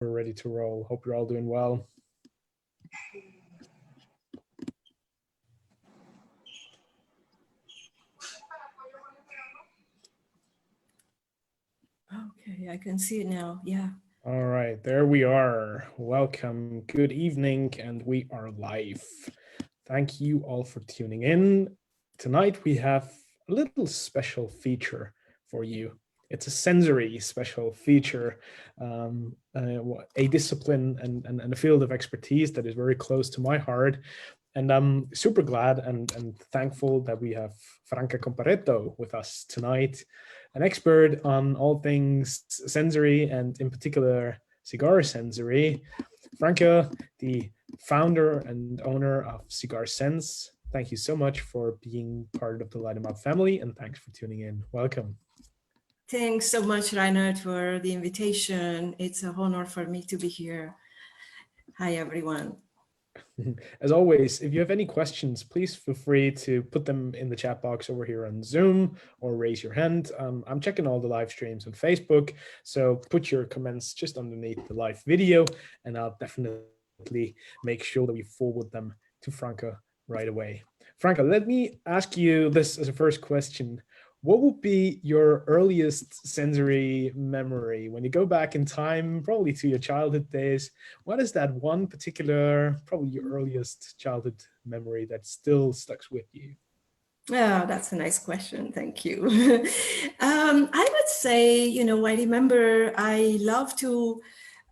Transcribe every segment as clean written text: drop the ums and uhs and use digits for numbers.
We're ready to roll. Hope you're all doing well. Okay, I can see it now. Yeah. All right, there we are. Welcome. Good evening, and we are live. Thank you all for tuning in. Tonight we have a little special feature for you. It's a sensory special feature, a discipline and a field of expertise that is very close to my heart. And I'm super glad and thankful that we have Franca Comparetto with us tonight, an expert on all things sensory and in particular cigar sensory. Franca, the founder and owner of Cigar Sense, thank you so much for being part of the Light 'em Up family, and thanks for tuning in. Welcome. Thanks so much, Reinhard, for the invitation. It's an honor for me to be here. Hi, everyone. As always, if you have any questions, please feel free to put them in the chat box over here on Zoom or raise your hand. I'm checking all the live streams on Facebook, so put your comments just underneath the live video, and I'll definitely make sure that we forward them to Franca right away. Franca, let me ask you this as a first question. What would be your earliest sensory memory? When you go back in time, probably to your childhood days, what is that one particular, probably your earliest childhood memory that still sticks with you? Oh, that's a nice question. Thank you. I would say, I remember I love to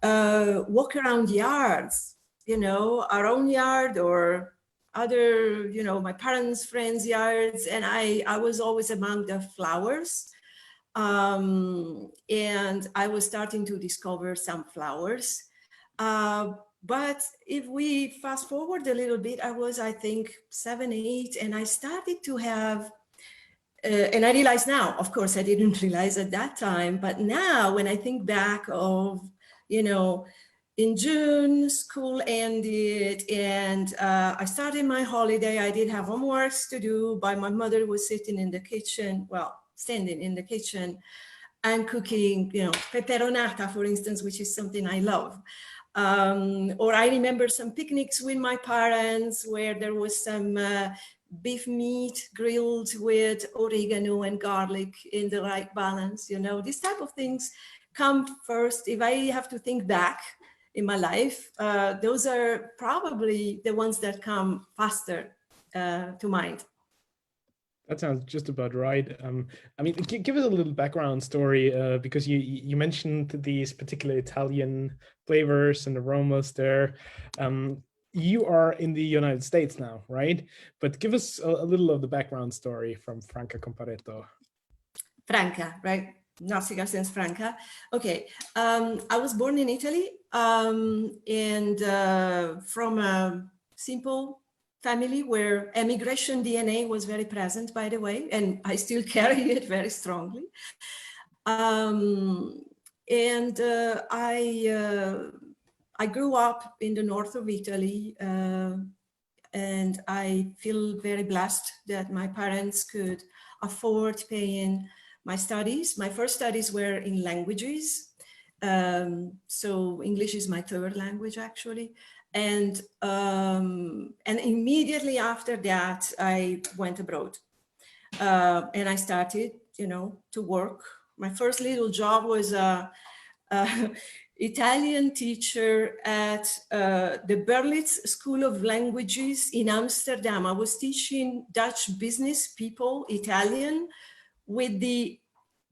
walk around yards, our own yard or other, my parents' friends' yards, and I was always among the flowers. And I was starting to discover some flowers. But if we fast forward a little bit, I was, I think, 7, 8, and I started to have, and I realize now, of course, I didn't realize at that time, but now when I think back of, in June, school ended, and I started my holiday. I did have homeworks to do, but my mother was sitting in the kitchen, well, standing in the kitchen and cooking, peperonata, for instance, which is something I love. Or I remember some picnics with my parents where there was some beef meat grilled with oregano and garlic in the right balance. These type of things come first. If I have to think back in my life, those are probably the ones that come faster to mind. That sounds just about right. I mean, give us a little background story, because you mentioned these particular Italian flavors and aromas there. You are in the United States now, right? But give us a little of the background story from Franca Comparetto. Franca, right? Not Cigar Sense, Franca. Okay, I was born in Italy, and from a simple family where emigration DNA was very present, by the way, and I still carry it very strongly. And I grew up in the north of Italy, and I feel very blessed that my parents could afford paying my studies. My first studies were in languages. So English is my third language, actually. And immediately after that, I went abroad. And I started, to work. My first little job was a Italian teacher at the Berlitz School of Languages in Amsterdam. I was teaching Dutch business people Italian with the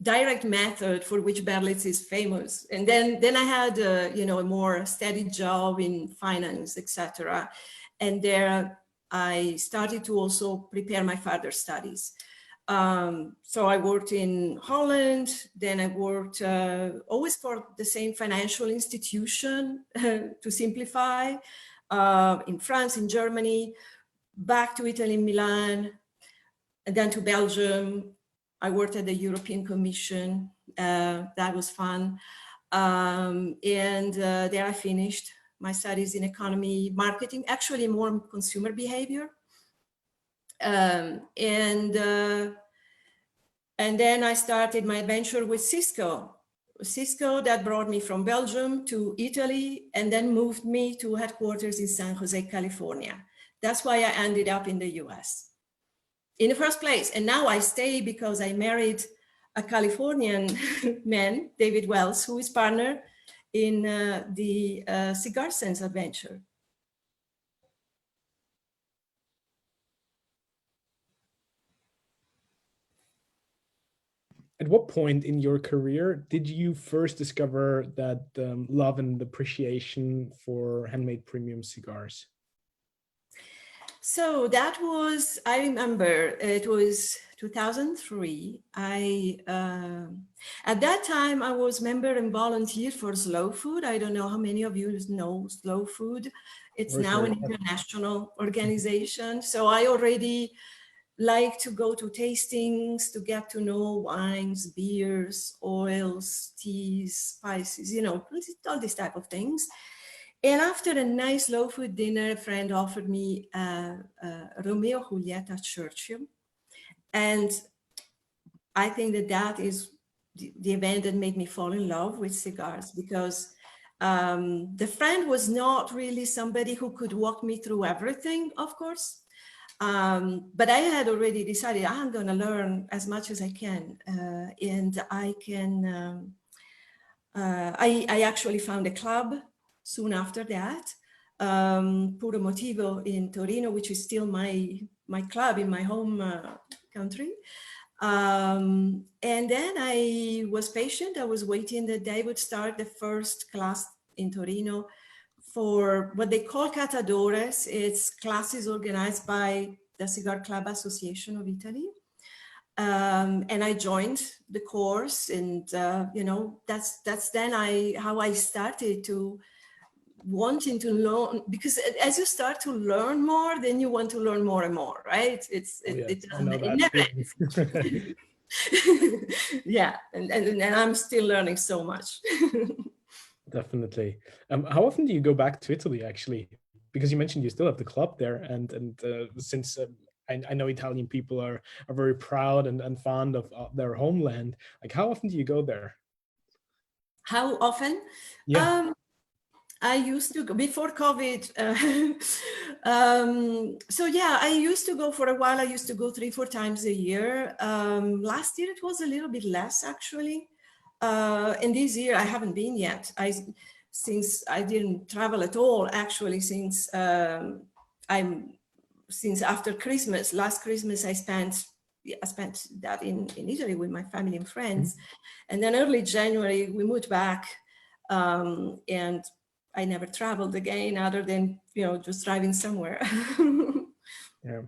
direct method for which Berlitz is famous. And then I had a more steady job in finance, etc. And there I started to also prepare my further studies. So I worked in Holland, then I worked always for the same financial institution, to simplify, in France, in Germany, back to Italy, Milan, and then to Belgium. I worked at the European Commission. That was fun. And there I finished my studies in economy, marketing, actually more consumer behavior. And then I started my adventure with Cisco Cisco that brought me from Belgium to Italy and then moved me to headquarters in San Jose, California. That's why I ended up in the US in the first place. And now I stay because I married a Californian man, David Wells, who is partner in the Cigar Sense adventure. At what point in your career did you first discover that love and appreciation for handmade premium cigars? So that was, I remember it was 2003. At that time I was member and volunteer for Slow Food. I don't know how many of you know Slow Food. It's now an international organization. So I already like to go to tastings to get to know wines, beers, oils, teas, spices, you know, all these type of things. And after a nice low food dinner, a friend offered me Romeo Julieta Churchill. And I think that that is the event that made me fall in love with cigars, because the friend was not really somebody who could walk me through everything, of course. But I had already decided I'm going to learn as much as I can. And I can, I actually found a club soon after that, Puro Motivo in Torino, which is still my club in my home country. And then I was patient. I was waiting that they would start the first class in Torino for what they call catadores. It's classes organized by the Cigar Club Association of Italy. And I joined the course, and you know, that's then how I started to wanting to learn, because as you start to learn more, then you want to learn more and more, right? It never ends. Yeah, and I'm still learning so much. Definitely. How often do you go back to Italy, actually? Because you mentioned you still have the club there, and since I know Italian people are very proud and fond of their homeland, like how often do you go there? How often? Yeah. I used to go before COVID. So yeah, I used to go for a while. I used to go 3-4 times a year. Last year it was a little bit less, actually. And this year I haven't been yet. Since I didn't travel at all, actually, since after Christmas. Last Christmas I spent that in Italy with my family and friends. And then early January we moved back, and I never traveled again, other than, you know, just driving somewhere. Yeah.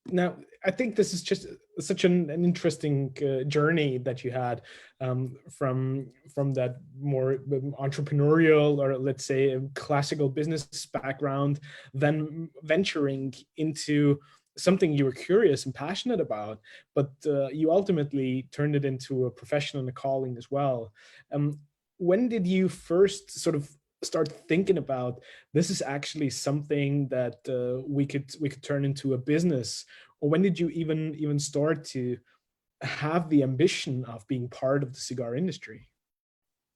Now, I think this is just such an interesting journey that you had, from that more entrepreneurial, or let's say classical business background, then venturing into something you were curious and passionate about, but you ultimately turned it into a profession and a calling as well. When did you first sort of start thinking about this is actually something that we could turn into a business? Or when did you even start to have the ambition of being part of the cigar industry?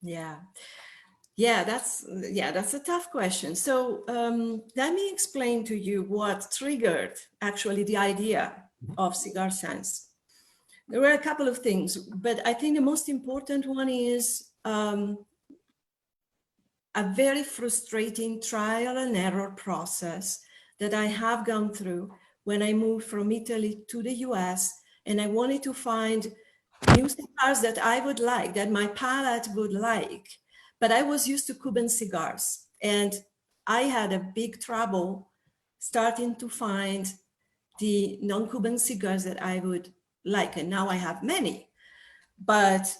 Yeah, that's a tough question. So let me explain to you what triggered actually the idea of Cigar Sense. There were a couple of things, but I think the most important one is a very frustrating trial and error process that I have gone through when I moved from Italy to the US, and I wanted to find new cigars that I would like, that my palate would like. But I was used to Cuban cigars, and I had a big trouble starting to find the non-Cuban cigars that I would like. And now I have many, but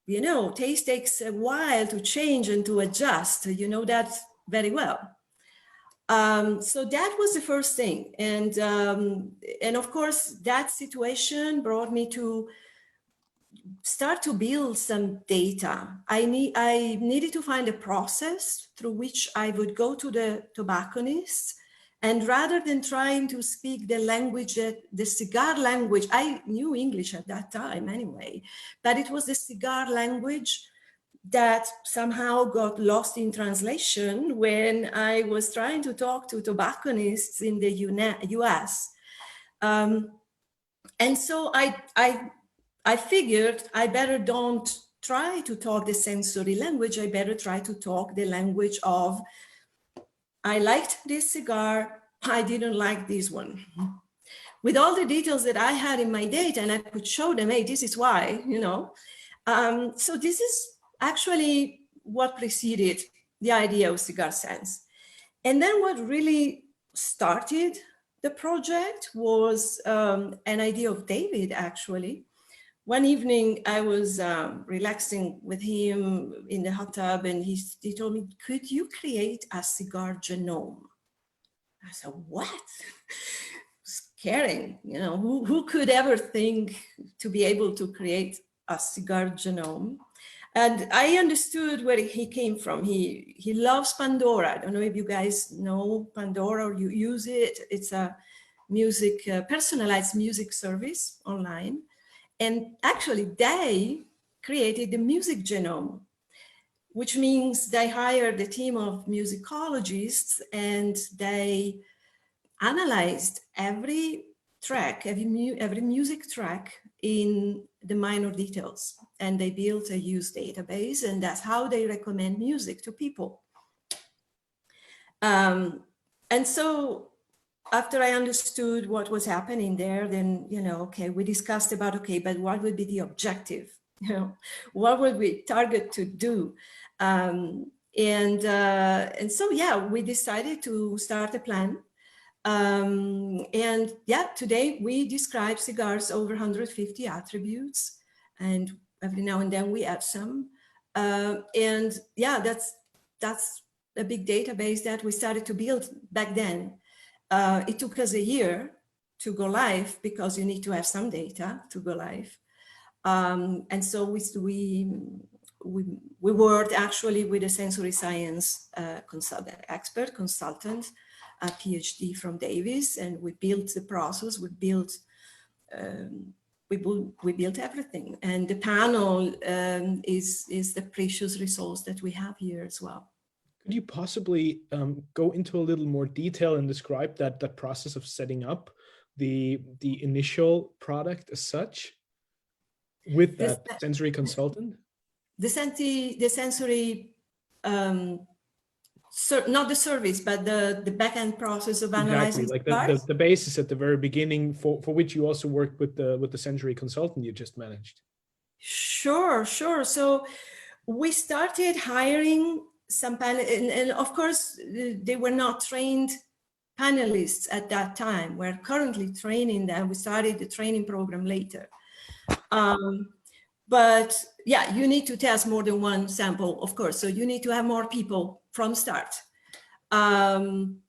you know, taste takes a while to change and to adjust. You know that very well. So that was the first thing. And of course, that situation brought me to start to build some data. I needed to find a process through which I would go to the tobacconists And rather than trying to speak the language, the cigar language, I knew English at that time anyway, but it was the cigar language that somehow got lost in translation when I was trying to talk to tobacconists in the US. And so I figured I better don't try to talk the sensory language. I better try to talk the language of, I liked this cigar, I didn't like this one. With all the details that I had in my data, and I could show them, hey, this is why, you know. So this is actually what preceded the idea of Cigar Sense. And then what really started the project was an idea of David, actually. One evening I was relaxing with him in the hot tub, and he told me, could you create a cigar genome? I said, what? Scaring, you know, who could ever think to be able to create a cigar genome? And I understood where he came from. He loves Pandora. I don't know if you guys know Pandora or you use it. It's a music, personalized music service online. And actually they created the music genome, which means they hired a team of musicologists and they analyzed every track, every music track in the minor details. And they built a use database, and that's how they recommend music to people. And so after I understood what was happening there, then, you know, okay, we discussed about, okay, but what would be the objective? You know, what would we target to do? And so, yeah, we decided to start a plan. And yeah, today we describe cigars over 150 attributes, and every now and then we add some. And yeah, that's a big database that we started to build back then. It took us a year to go live because you need to have some data to go live. And so we worked actually with a sensory science consultant, a PhD from Davis, and we built the process. We built everything, and the panel is the precious resource that we have here as well. Could you possibly go into a little more detail and describe that process of setting up the initial product as such with that sensory consultant? The sensory, not the service, but the back-end process of analyzing. Exactly, like the basis at the very beginning for which you also worked with the sensory consultant you just managed. Sure. So we started hiring some and of course they were not trained panelists at that time. We're currently training them. We started the training program later. But yeah, you need to test more than one sample, of course. So you need to have more people from start. And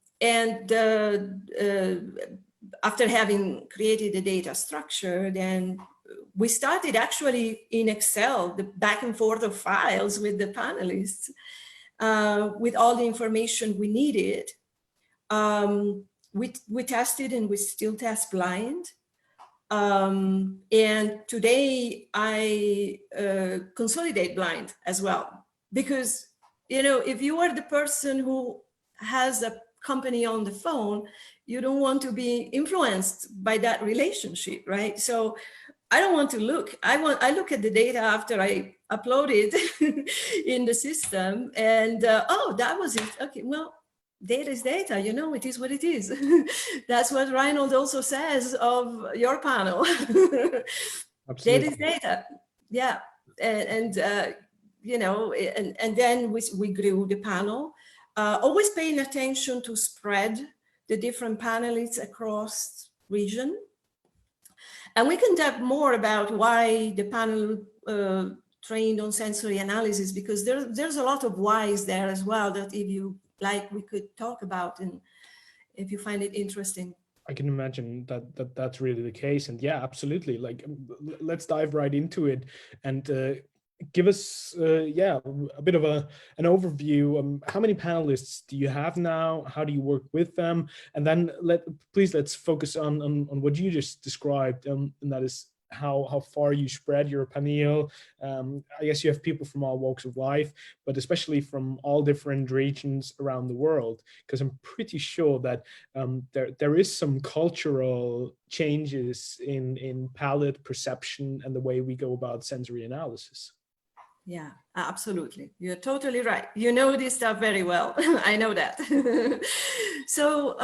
after having created the data structure, then we started actually in Excel, the back and forth of files with the panelists, with all the information we needed. We tested, and we still test blind. And today I consolidate blind as well, because, you know, if you are the person who has a company on the phone, you don't want to be influenced by that relationship, right? So I don't want to look. I look at the data after I upload it in the system, and oh, that was it. Okay, well, data is data, you know, it is what it is. That's what Reinhard also says of your panel. Data is data, yeah. And you know, and then we grew the panel, always paying attention to spread the different panelists across region. And we can talk more about why the panel trained on sensory analysis, because there's a lot of whys there as well that if you like, we could talk about, and if you find it interesting. I can imagine that's really the case. And yeah, absolutely. Like, let's dive right into it. And give us, yeah, a bit of an overview. How many panelists do you have now? How do you work with them? And then let's focus on what you just described, and that is how far you spread your panel. I guess you have people from all walks of life, but especially from all different regions around the world, because I'm pretty sure that there is some cultural changes in palate perception and the way we go about sensory analysis. Yeah, absolutely. You're totally right. You know this stuff very well. I know that. So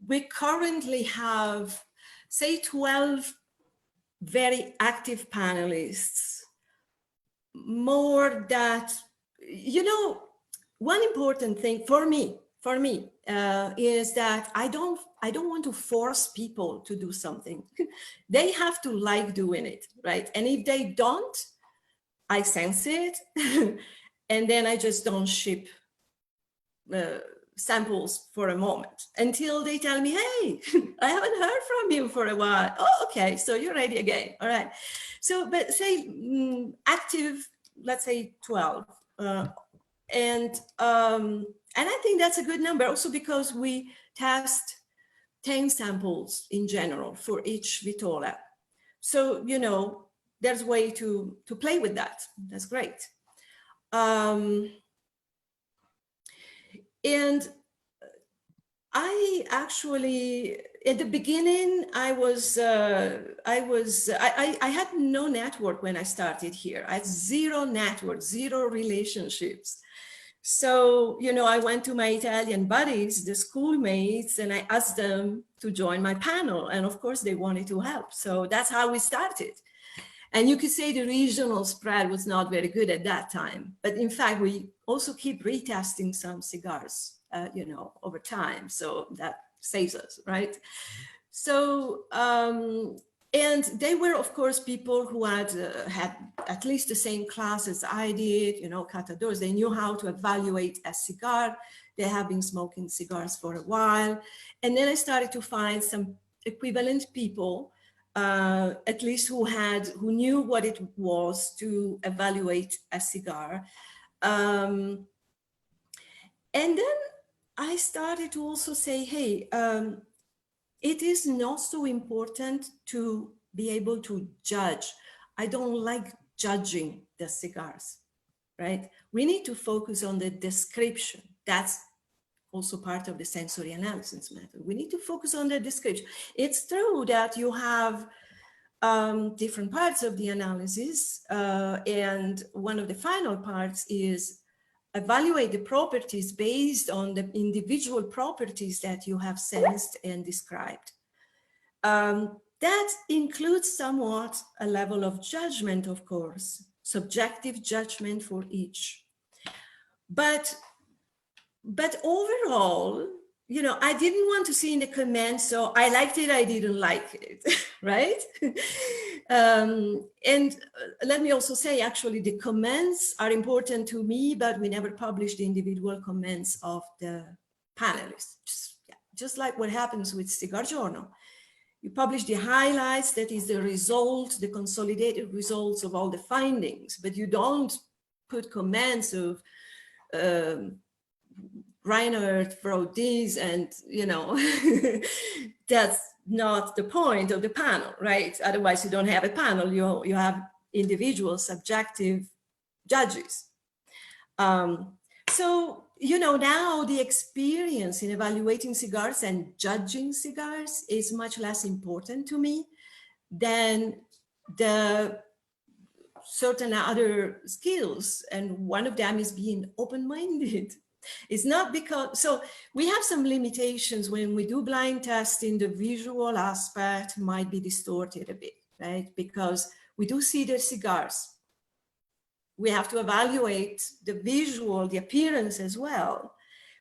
we currently have, say, 12 very active panelists. More that, you know, one important thing for me is that I don't want to force people to do something. They have to like doing it, right? And if they don't, I sense it, and then I just don't ship samples for a moment until they tell me, hey, I haven't heard from you for a while. Oh, okay, so you're ready again. All right. So, but say active, let's say 12. And I think that's a good number also because we test 10 samples in general for each vitola. So, you know, there's a way to play with that. That's great. And I actually, at the beginning, I had no network when I started here. I had zero network, zero relationships. So, you know, I went to my Italian buddies, the schoolmates, and I asked them to join my panel. And of course, they wanted to help. So that's how we started. And you could say the regional spread was not very good at that time. But in fact, we also keep retesting some cigars, you know, over time. So that saves us, right? So, and they were, of course, people who had at least the same class as I did, you know, catadores. They knew how to evaluate a cigar. They have been smoking cigars for a while. And then I started to find some equivalent people, at least who knew what it was to evaluate a cigar. And then I started to also say, hey, it is not so important to be able to judge. I don't like judging the cigars, right? We need to focus on the description. That's also part of the sensory analysis method. We need to focus on the description. It's true that you have different parts of the analysis, and one of the final parts is evaluate the properties based on the individual properties that you have sensed and described. That includes somewhat a level of judgment, of course, subjective judgment for each. But overall, you know, I didn't want to see in the comments, so I liked it, I didn't like it, right? And let me also say, actually, the comments are important to me, but we never publish the individual comments of the panelists. Just like what happens with Cigar Genome. You publish the highlights, that is the result, the consolidated results of all the findings, but you don't put comments of, Reinhard wrote this, and you know, that's not the point of the panel, right? Otherwise, you don't have a panel. You have individual subjective judges. So you know, now the experience in evaluating cigars and judging cigars is much less important to me than the certain other skills, and one of them is being open-minded. It's not because, so we have some limitations when we do blind testing. The visual aspect might be distorted a bit, right? Because we do see the cigars. We have to evaluate the visual, the appearance as well.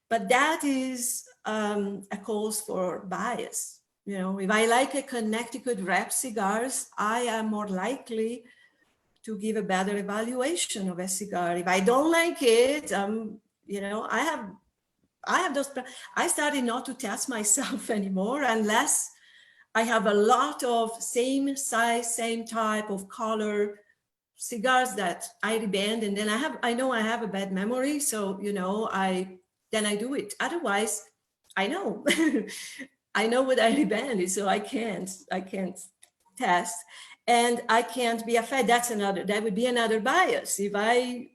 But that is a cause for bias. You know, if I like a Connecticut wrap cigars, I am more likely to give a better evaluation of a cigar. If I don't like it, you know, I have those. I started not to test myself anymore unless I have a lot of same size, same type of color cigars that I reband, and then I know I have a bad memory, so then I do it. Otherwise, I know I know what I rebanded, so I can't test, and I can't be affected. That would be another bias. If I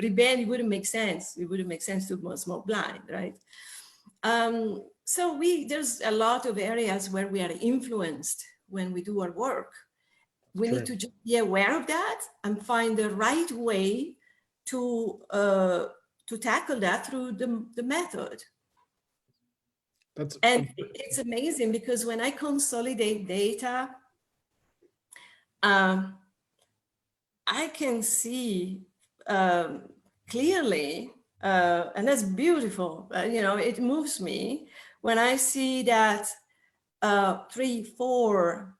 reband, it wouldn't make sense. It wouldn't make sense to smoke blind, right? So there's a lot of areas where we are influenced when we do our work. We need to just be aware of that and find the right way to tackle that through the method. It's amazing because when I consolidate data, I can see clearly, and that's beautiful. It moves me when I see that 3, 4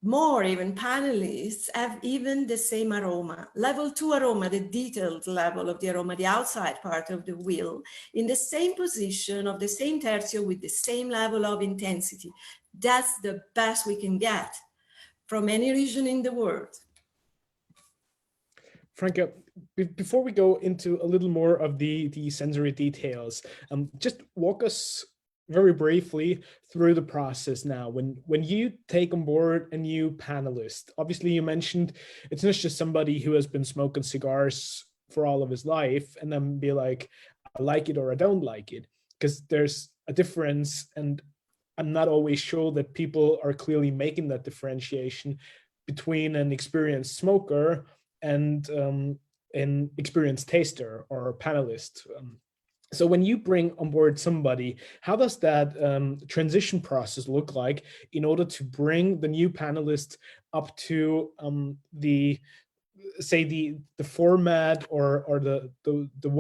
more even panelists have even the same aroma. Level 2 aroma, the detailed level of the aroma, the outside part of the wheel, in the same position of the same tertio with the same level of intensity. That's the best we can get from any region in the world. Franca, before we go into a little more of the sensory details, just walk us very briefly through the process now. When you take on board a new panelist, obviously you mentioned it's not just somebody who has been smoking cigars for all of his life and then be like, I like it or I don't like it, because there's a difference, and I'm not always sure that people are clearly making that differentiation between an experienced smoker and an experienced taster or panelist. So when you bring on board somebody, how does that transition process look like in order to bring the new panelist up to the format or the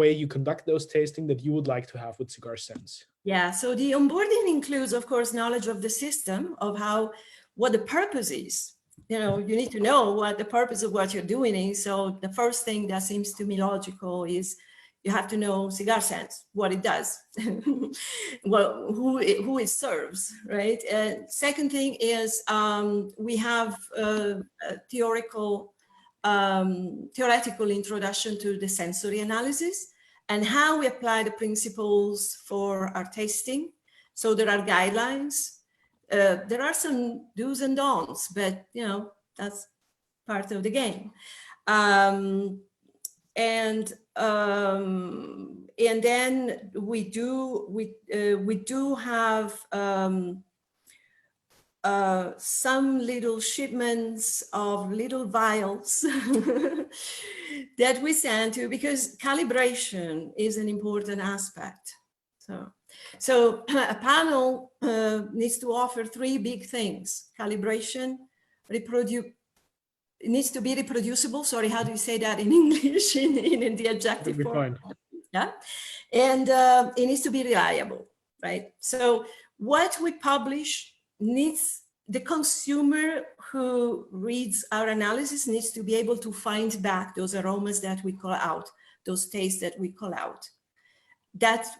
way you conduct those tasting that you would like to have with Cigar Sense? Yeah, so the onboarding includes, of course, knowledge of the system, of what the purpose is. You need to know what the purpose of what you're doing is. So the first thing that seems to me logical is you have to know Cigar Sense, what it does, well, who it serves, right? Second thing is we have a theoretical introduction to the sensory analysis and how we apply the principles for our tasting. So there are guidelines. There are some do's and don'ts, but that's part of the game. And then we do have some little shipments of little vials that we send to, because calibration is an important aspect. So a panel needs to offer 3 big things: calibration, it needs to be reproducible. Sorry, how do you say that in English in the adjective form? Yeah, and it needs to be reliable, right? So what we publish needs, the consumer who reads our analysis needs to be able to find back those aromas that we call out, those tastes that we call out. That's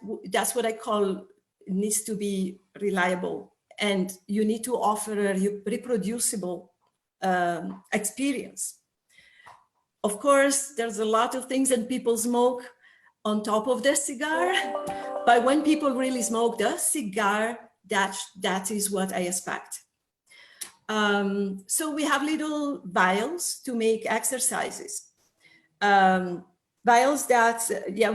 what I call needs to be reliable, and you need to offer a reproducible experience. Of course, there's a lot of things that people smoke on top of the cigar, but when people really smoke the cigar, that is what I expect. So we have little vials to make exercises. Vials that,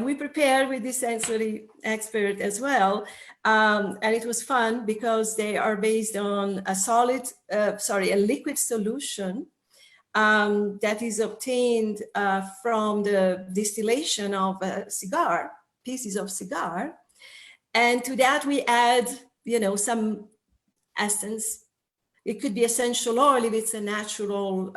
we prepared with the sensory expert as well. And it was fun because they are based on a liquid solution that is obtained from the distillation of pieces of cigar. And to that we add, some essence. It could be essential oil if it's a natural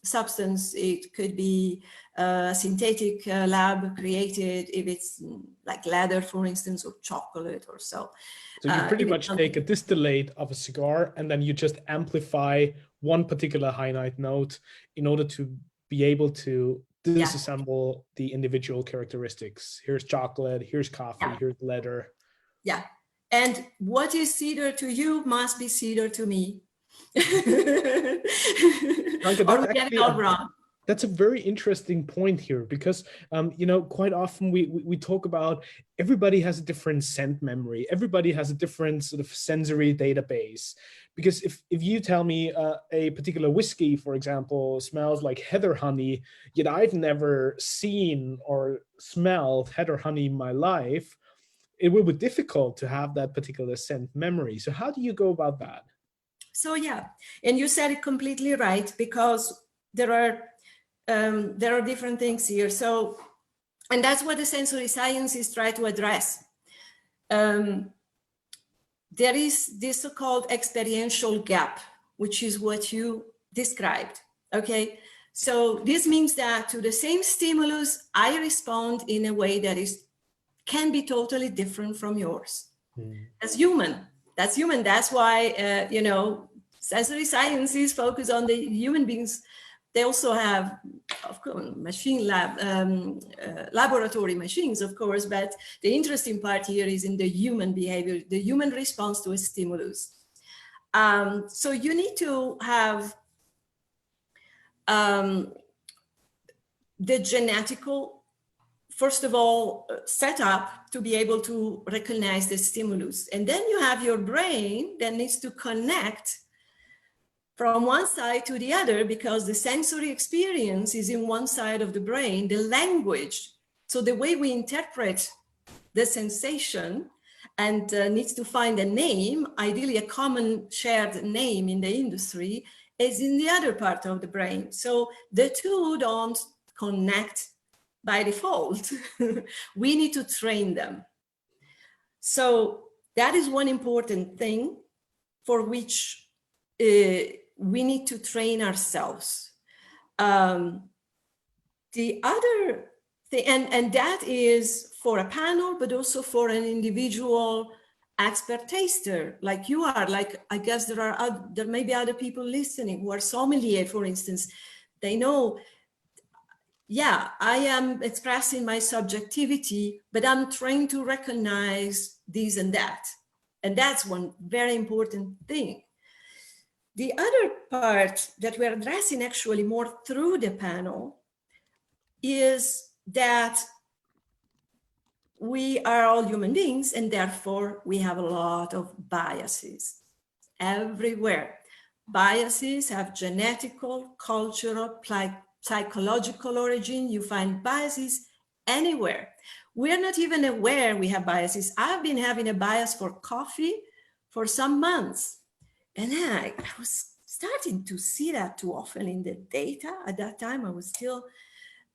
substance. It could be synthetic lab created if it's like leather, for instance, or chocolate or so. So you pretty much take a distillate of a cigar and then you just amplify one particular high note in order to be able to disassemble the individual characteristics. Here's chocolate, here's coffee, here's leather. Yeah. And what is cedar to you must be cedar to me. Franca, Or that's we get it actually all wrong. that's a very interesting point here, because you know, quite often we talk about everybody has a different scent memory, everybody has a different sort of sensory database. Because if you tell me a particular whiskey, for example, smells like heather honey, yet I've never seen or smelled heather honey in my life, it will be difficult to have that particular scent memory. So how do you go about that? So yeah, and you said it completely right, because there are different things here. So, and that's what the sensory sciences try to address. There is this so-called experiential gap, which is what you described, okay? So this means that to the same stimulus, I respond in a way that can be totally different from yours. That's human. That's human. That's why, you know, sensory sciences focus on the human beings. They also have, of course, laboratory machines, of course, but the interesting part here is in the human behavior, the human response to a stimulus. So you need to have the genetical, first of all, set up to be able to recognize the stimulus. And then you have your brain that needs to connect from one side to the other, because the sensory experience is in one side of the brain, the language. So the way we interpret the sensation and needs to find a name, ideally a common shared name in the industry, is in the other part of the brain. So the two don't connect by default. We need to train them. So that is one important thing for which we need to train ourselves. The other thing, and that is for a panel, but also for an individual expert taster like you are. Like, I guess there may be other people listening who are sommelier, for instance. They know, yeah, I am expressing my subjectivity, but I'm trying to recognize this and that. And that's one very important thing. The other part that we're addressing actually more through the panel is that we are all human beings, and therefore we have a lot of biases everywhere. Biases have genetical, cultural, psychological origin. You find biases anywhere. We're not even aware we have biases. I've been having a bias for coffee for some months. And then I was starting to see that too often in the data. At that time, I was still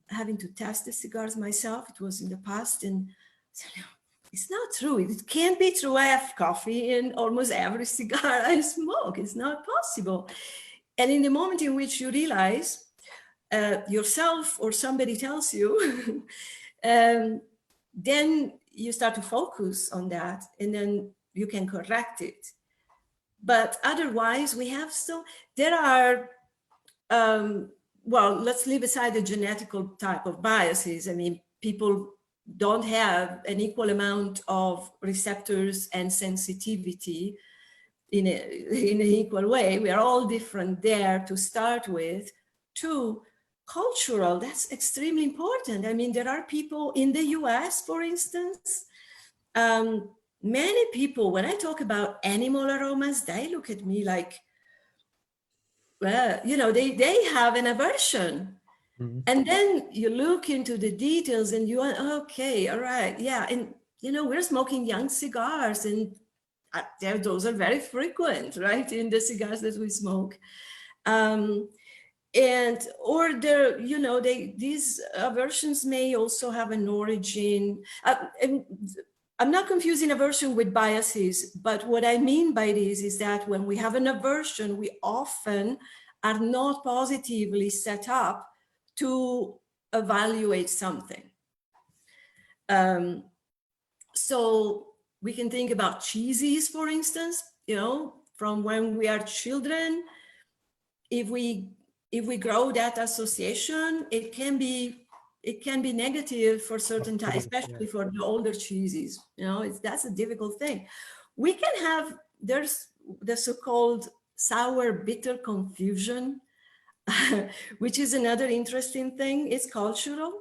having to test the cigars myself. It was in the past. And so, it's not true. It can't be true. I have coffee in almost every cigar I smoke. It's not possible. And in the moment in which you realize yourself or somebody tells you, then you start to focus on that, and then you can correct it. But otherwise, we have there are, well, let's leave aside the genetical type of biases. I mean, people don't have an equal amount of receptors and sensitivity in an equal way. We are all different there to start with. Two, cultural, that's extremely important. I mean, there are people in the US, for instance, many people, when I talk about animal aromas, they look at me like, well, you know, they have an aversion. Mm-hmm. And then you look into the details and you are, okay, all right, yeah. And, you know, we're smoking young cigars, and those are very frequent, right, in the cigars that we smoke. And, or there, you know, these aversions may also have an origin. And I'm not confusing aversion with biases, but what I mean by this is that when we have an aversion, we often are not positively set up to evaluate something. So we can think about cheeses, for instance, you know, from when we are children. If we grow that association, it can be negative for certain times, especially for the older cheeses. You know, that's a difficult thing. we can have, there's the so-called sour bitter confusion, which is another interesting thing. It's cultural.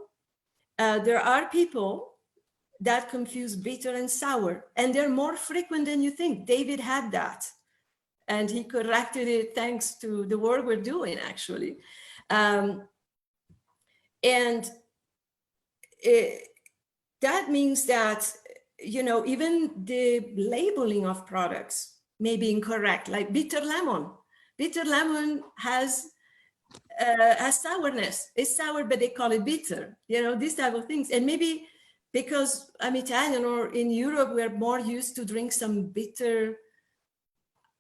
There are people that confuse bitter and sour, and they're more frequent than you think. David had that, and he corrected it thanks to the work we're doing, actually. And that means that, you know, even the labeling of products may be incorrect, like bitter lemon. Bitter lemon has sourness. It's sour, but they call it bitter, you know, these type of things. And maybe because I'm Italian, or in Europe, we're more used to drink some bitter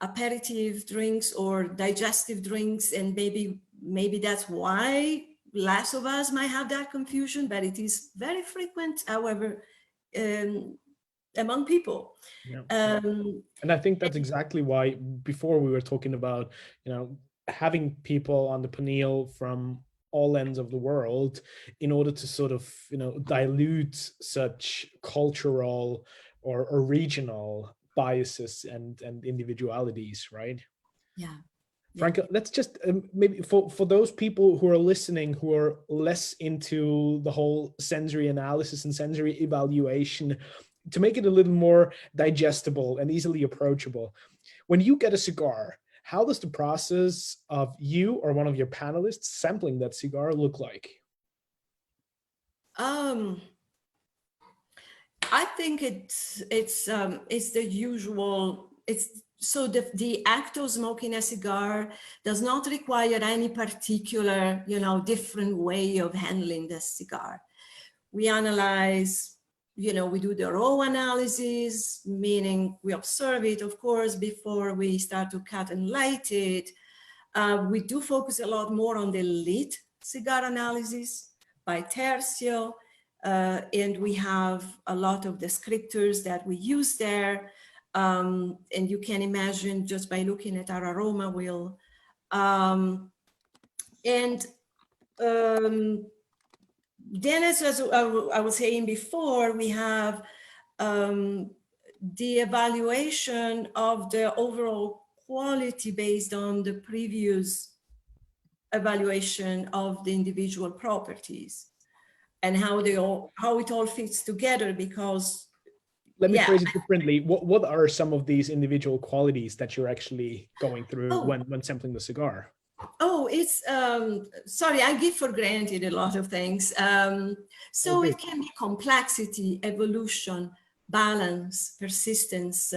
aperitif drinks or digestive drinks, and maybe that's why less of us might have that confusion, but it is very frequent, however, among people. Yeah. And I think that's exactly why before we were talking about, you know, having people on the panel from all ends of the world in order to sort of, you know, dilute such cultural or regional biases and individualities, right? Yeah. Franca, let's just maybe for those people who are listening who are less into the whole sensory analysis and sensory evaluation, to make it a little more digestible and easily approachable. When you get a cigar, how does the process of you or one of your panelists sampling that cigar look like? I think it's the usual. So the act of smoking a cigar does not require any particular, you know, different way of handling the cigar. We analyze, you know, we do the raw analysis, meaning we observe it, of course, before we start to cut and light it. We do focus a lot more on the lit cigar analysis by tercio, and we have a lot of descriptors that we use there. And you can imagine just by looking at our aroma wheel. Then, as I was saying before, we have the evaluation of the overall quality based on the previous evaluation of the individual properties and how it all fits together. Because let me phrase it differently. What are some of these individual qualities that you're actually going through when sampling the cigar? Oh, it's sorry, I give for granted a lot of things. So it can be complexity, evolution, balance, persistence.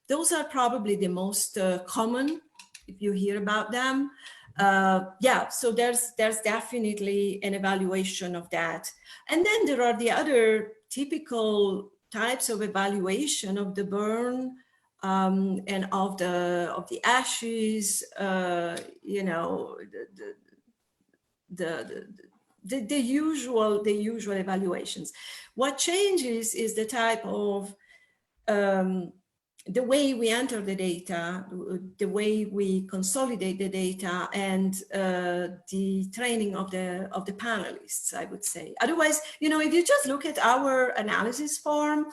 Those are probably the most common if you hear about them. Yeah, so there's definitely an evaluation of that. And then there are the other typical types of evaluation of the burn and of the ashes, you know, the usual evaluations. What changes is the type of the way we enter the data, the way we consolidate the data, and the training of the panelists, I would say. Otherwise, you know, if you just look at our analysis form,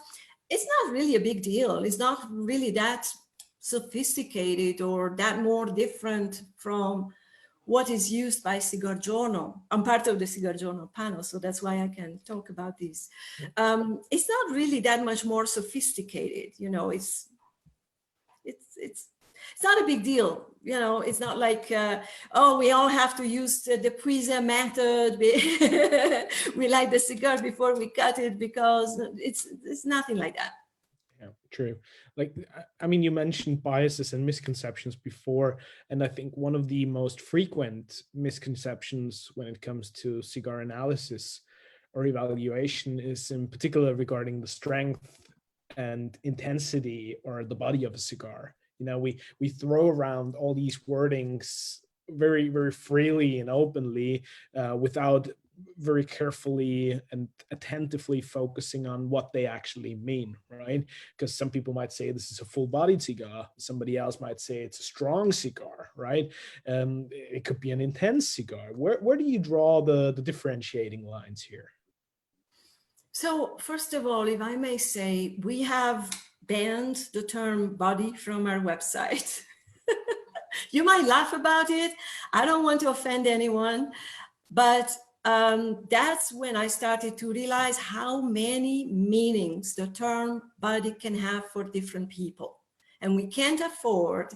it's not really a big deal. It's not really that sophisticated or that more different from what is used by Cigar Genome. I'm part of the Cigar Genome panel, so that's why I can talk about this. It's not really that much more sophisticated. You know, it's not a big deal. You know, it's not like, oh, we all have to use the Puisa method. We light the cigars before we cut it, because it's nothing like that. Yeah, true. Like, I mean, you mentioned biases and misconceptions before, and I think one of the most frequent misconceptions when it comes to cigar analysis or evaluation is in particular regarding the strength and intensity or the body of a cigar. You know, we throw around all these wordings very, very freely and openly without very carefully and attentively focusing on what they actually mean, right? Because some people might say this is a full-bodied cigar. Somebody else might say it's a strong cigar, right? It could be an intense cigar. Where do you draw the differentiating lines here? So first of all, if I may say, we have banned the term body from our website. You might laugh about it. I don't want to offend anyone, but that's when I started to realize how many meanings the term body can have for different people. And we can't afford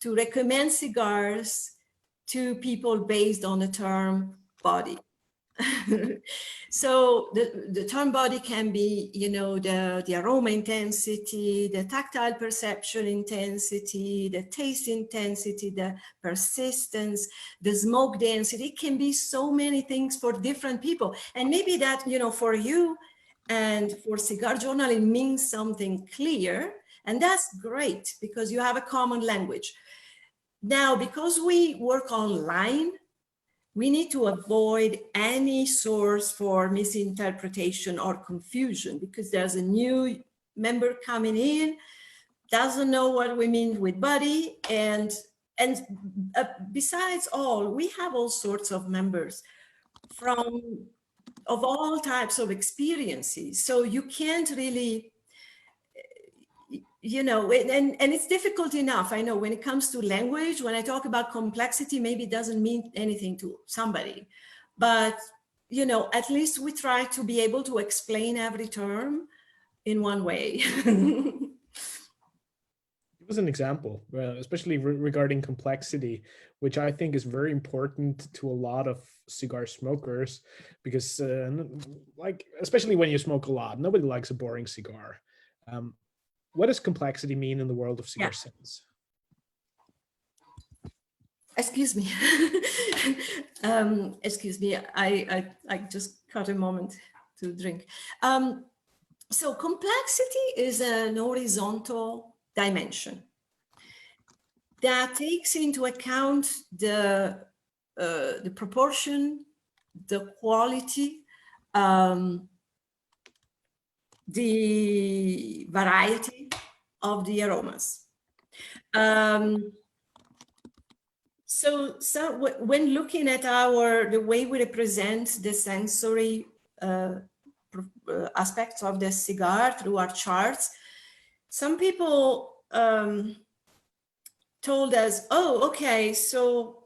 to recommend cigars to people based on the term body. So the term body can be, you know, the aroma intensity, the tactile perception intensity, the taste intensity, the persistence, the smoke density. It can be so many things for different people. And maybe that, you know, for you and for Cigar Journal, it means something clear. And that's great because you have a common language. Now, because we work online, we need to avoid any source for misinterpretation or confusion, because there's a new member coming in, doesn't know what we mean with body. And besides all, we have all sorts of members of all types of experiences. So you can't really, you know, and it's difficult enough. I know when it comes to language, when I talk about complexity, maybe it doesn't mean anything to somebody, but, you know, at least we try to be able to explain every term in one way. Give us an example, especially regarding complexity, which I think is very important to a lot of cigar smokers, because like, especially when you smoke a lot, nobody likes a boring cigar. What does complexity mean in the world of Cigar Sense? Excuse me. Excuse me. I just got a moment to drink. So complexity is an horizontal dimension that takes into account the proportion, the quality, the variety of the aromas. So when looking at the way we represent the sensory aspects of the cigar through our charts, some people told us, oh, okay, so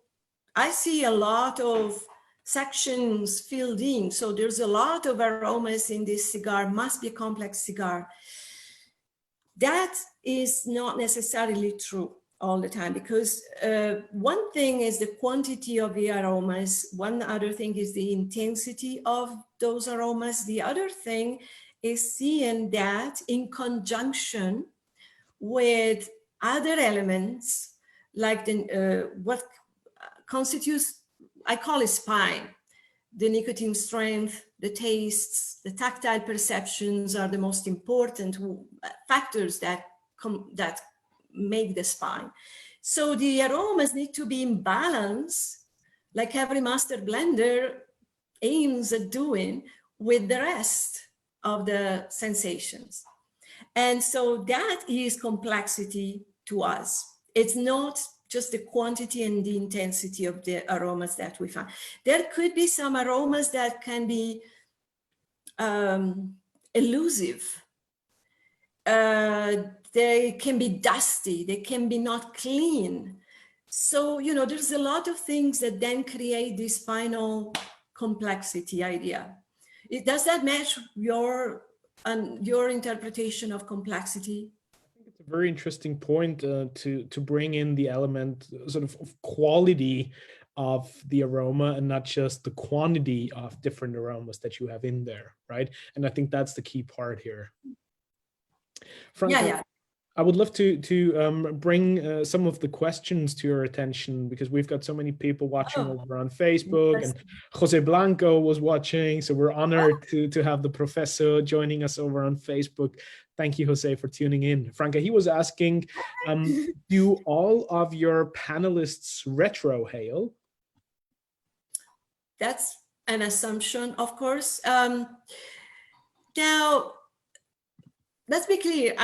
I see a lot of sections filled in, so there's a lot of aromas in this cigar, must be a complex cigar. That is not necessarily true all the time, because one thing is the quantity of the aromas, one other thing is the intensity of those aromas, the other thing is seeing that in conjunction with other elements, like what constitutes, I call it spine. The nicotine strength, the tastes, the tactile perceptions are the most important factors that make the spine. So the aromas need to be in balance, like every master blender aims at doing, with the rest of the sensations. And so that is complexity to us. It's not just the quantity and the intensity of the aromas that we find. There could be some aromas that can be elusive. They can be dusty, they can be not clean. So, you know, there's a lot of things that then create this final complexity idea. Does that match your interpretation of complexity? I think it's a very interesting point to bring in the element sort of quality of the aroma and not just the quantity of different aromas that you have in there, right? And I think that's the key part here. Franca, I would love to bring some of the questions to your attention, because we've got so many people watching over on Facebook, and Jose Blanco was watching. So we're honored to have the professor joining us over on Facebook. Thank you, Jose, for tuning in. Franca, he was asking, do all of your panelists retrohale? That's an assumption, of course. Now, let's be clear.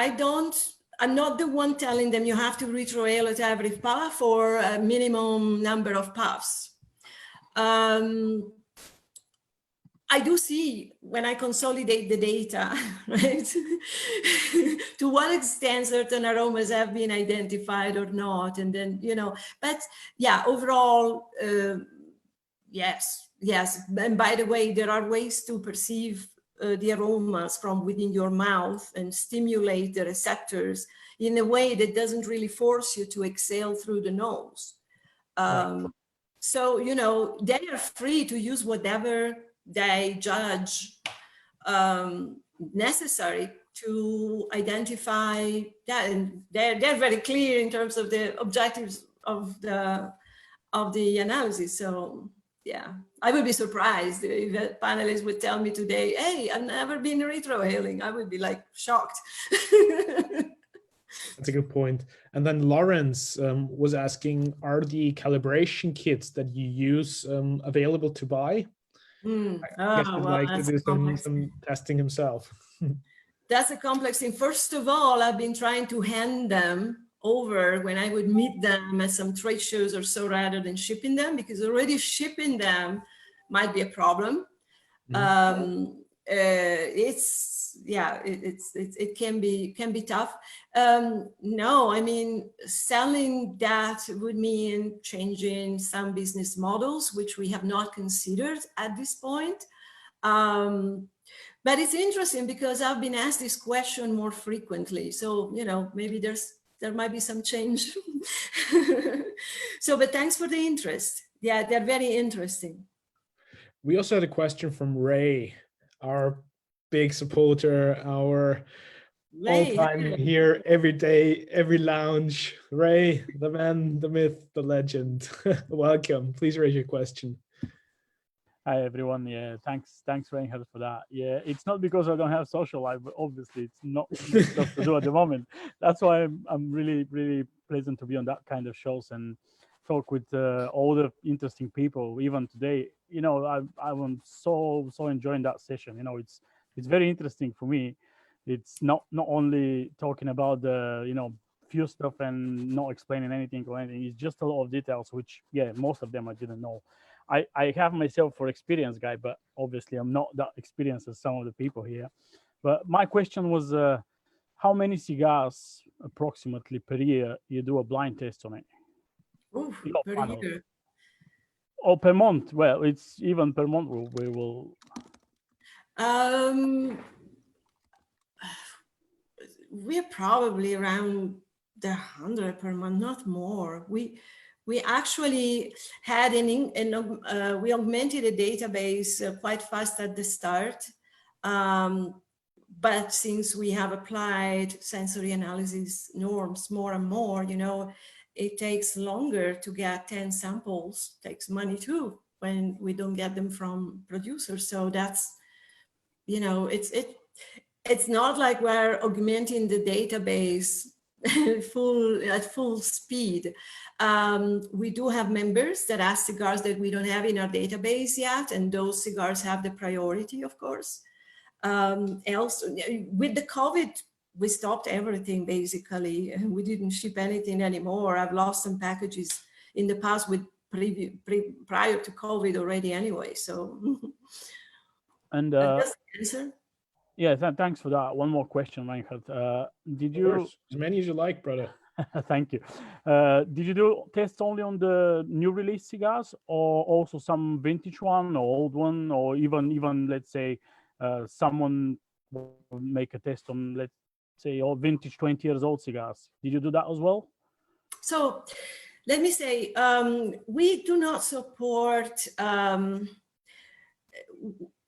I'm not the one telling them you have to retrohale at every puff or a minimum number of puffs. I I do see when I consolidate the data, right, to what extent certain aromas have been identified or not. And then, but yeah, overall, yes. And by the way, there are ways to perceive the aromas from within your mouth and stimulate the receptors in a way that doesn't really force you to exhale through the nose. Right. So, they are free to use whatever they judge necessary to identify that. And they're very clear in terms of the objectives of the analysis. So, yeah, I would be surprised if a panelist would tell me today, hey, I've never been retrohaling. I would be like shocked. That's a good point. And then Lawrence was asking, are the calibration kits that you use available to buy? I guess he'd like to do some testing himself. That's a complex thing. First of all, I've been trying to hand them over when I would meet them at some trade shows or so, rather than shipping them, because already shipping them might be a problem. Mm-hmm. It can be tough. No, I mean, selling that would mean changing some business models, which we have not considered at this point. But it's interesting because I've been asked this question more frequently. So, maybe there might be some change. So, but thanks for the interest. Yeah, they're very interesting. We also had a question from Ray, our big supporter, our all-time here, every day, every lounge. Ray, the man, the myth, the legend. Welcome. Please raise your question. Hi everyone. Yeah, thanks Reinhard for that. Yeah, it's not because I don't have social life, but obviously it's not stuff to do at the moment. That's why I'm really pleasant to be on that kind of shows and talk with all the interesting people. Even today, I'm so enjoying that session. It's very interesting for me. It's not only talking about the few stuff and not explaining anything or anything. It's just a lot of details, which most of them I didn't know. I have myself for experience guy, but obviously I'm not that experienced as some of the people here. But my question was, how many cigars approximately per year you do a blind test on it? Ooh, per year. Or per month? Well, it's even per month we will. We're probably around the 100 per month, not more. We actually had we augmented a database quite fast at the start. But since we have applied sensory analysis norms more and more, it takes longer to get 10 samples, takes money too, when we don't get them from producers. So that's, it's not like we're augmenting the database at full speed. We do have members that ask cigars that we don't have in our database yet, and those cigars have the priority, of course. Else, with the COVID, we stopped everything basically. We didn't ship anything anymore. I've lost some packages in the past with prior to COVID already anyway. So, and that's the answer. Yeah, thanks for that. One more question, Reinhard. Did you as many as you like, brother? Thank you. Did you do tests only on the new release cigars, or also some vintage one or old one, or even let's say someone will make a test on, let's say, all vintage 20 years old cigars? Did you do that as well? So let me say, we do not support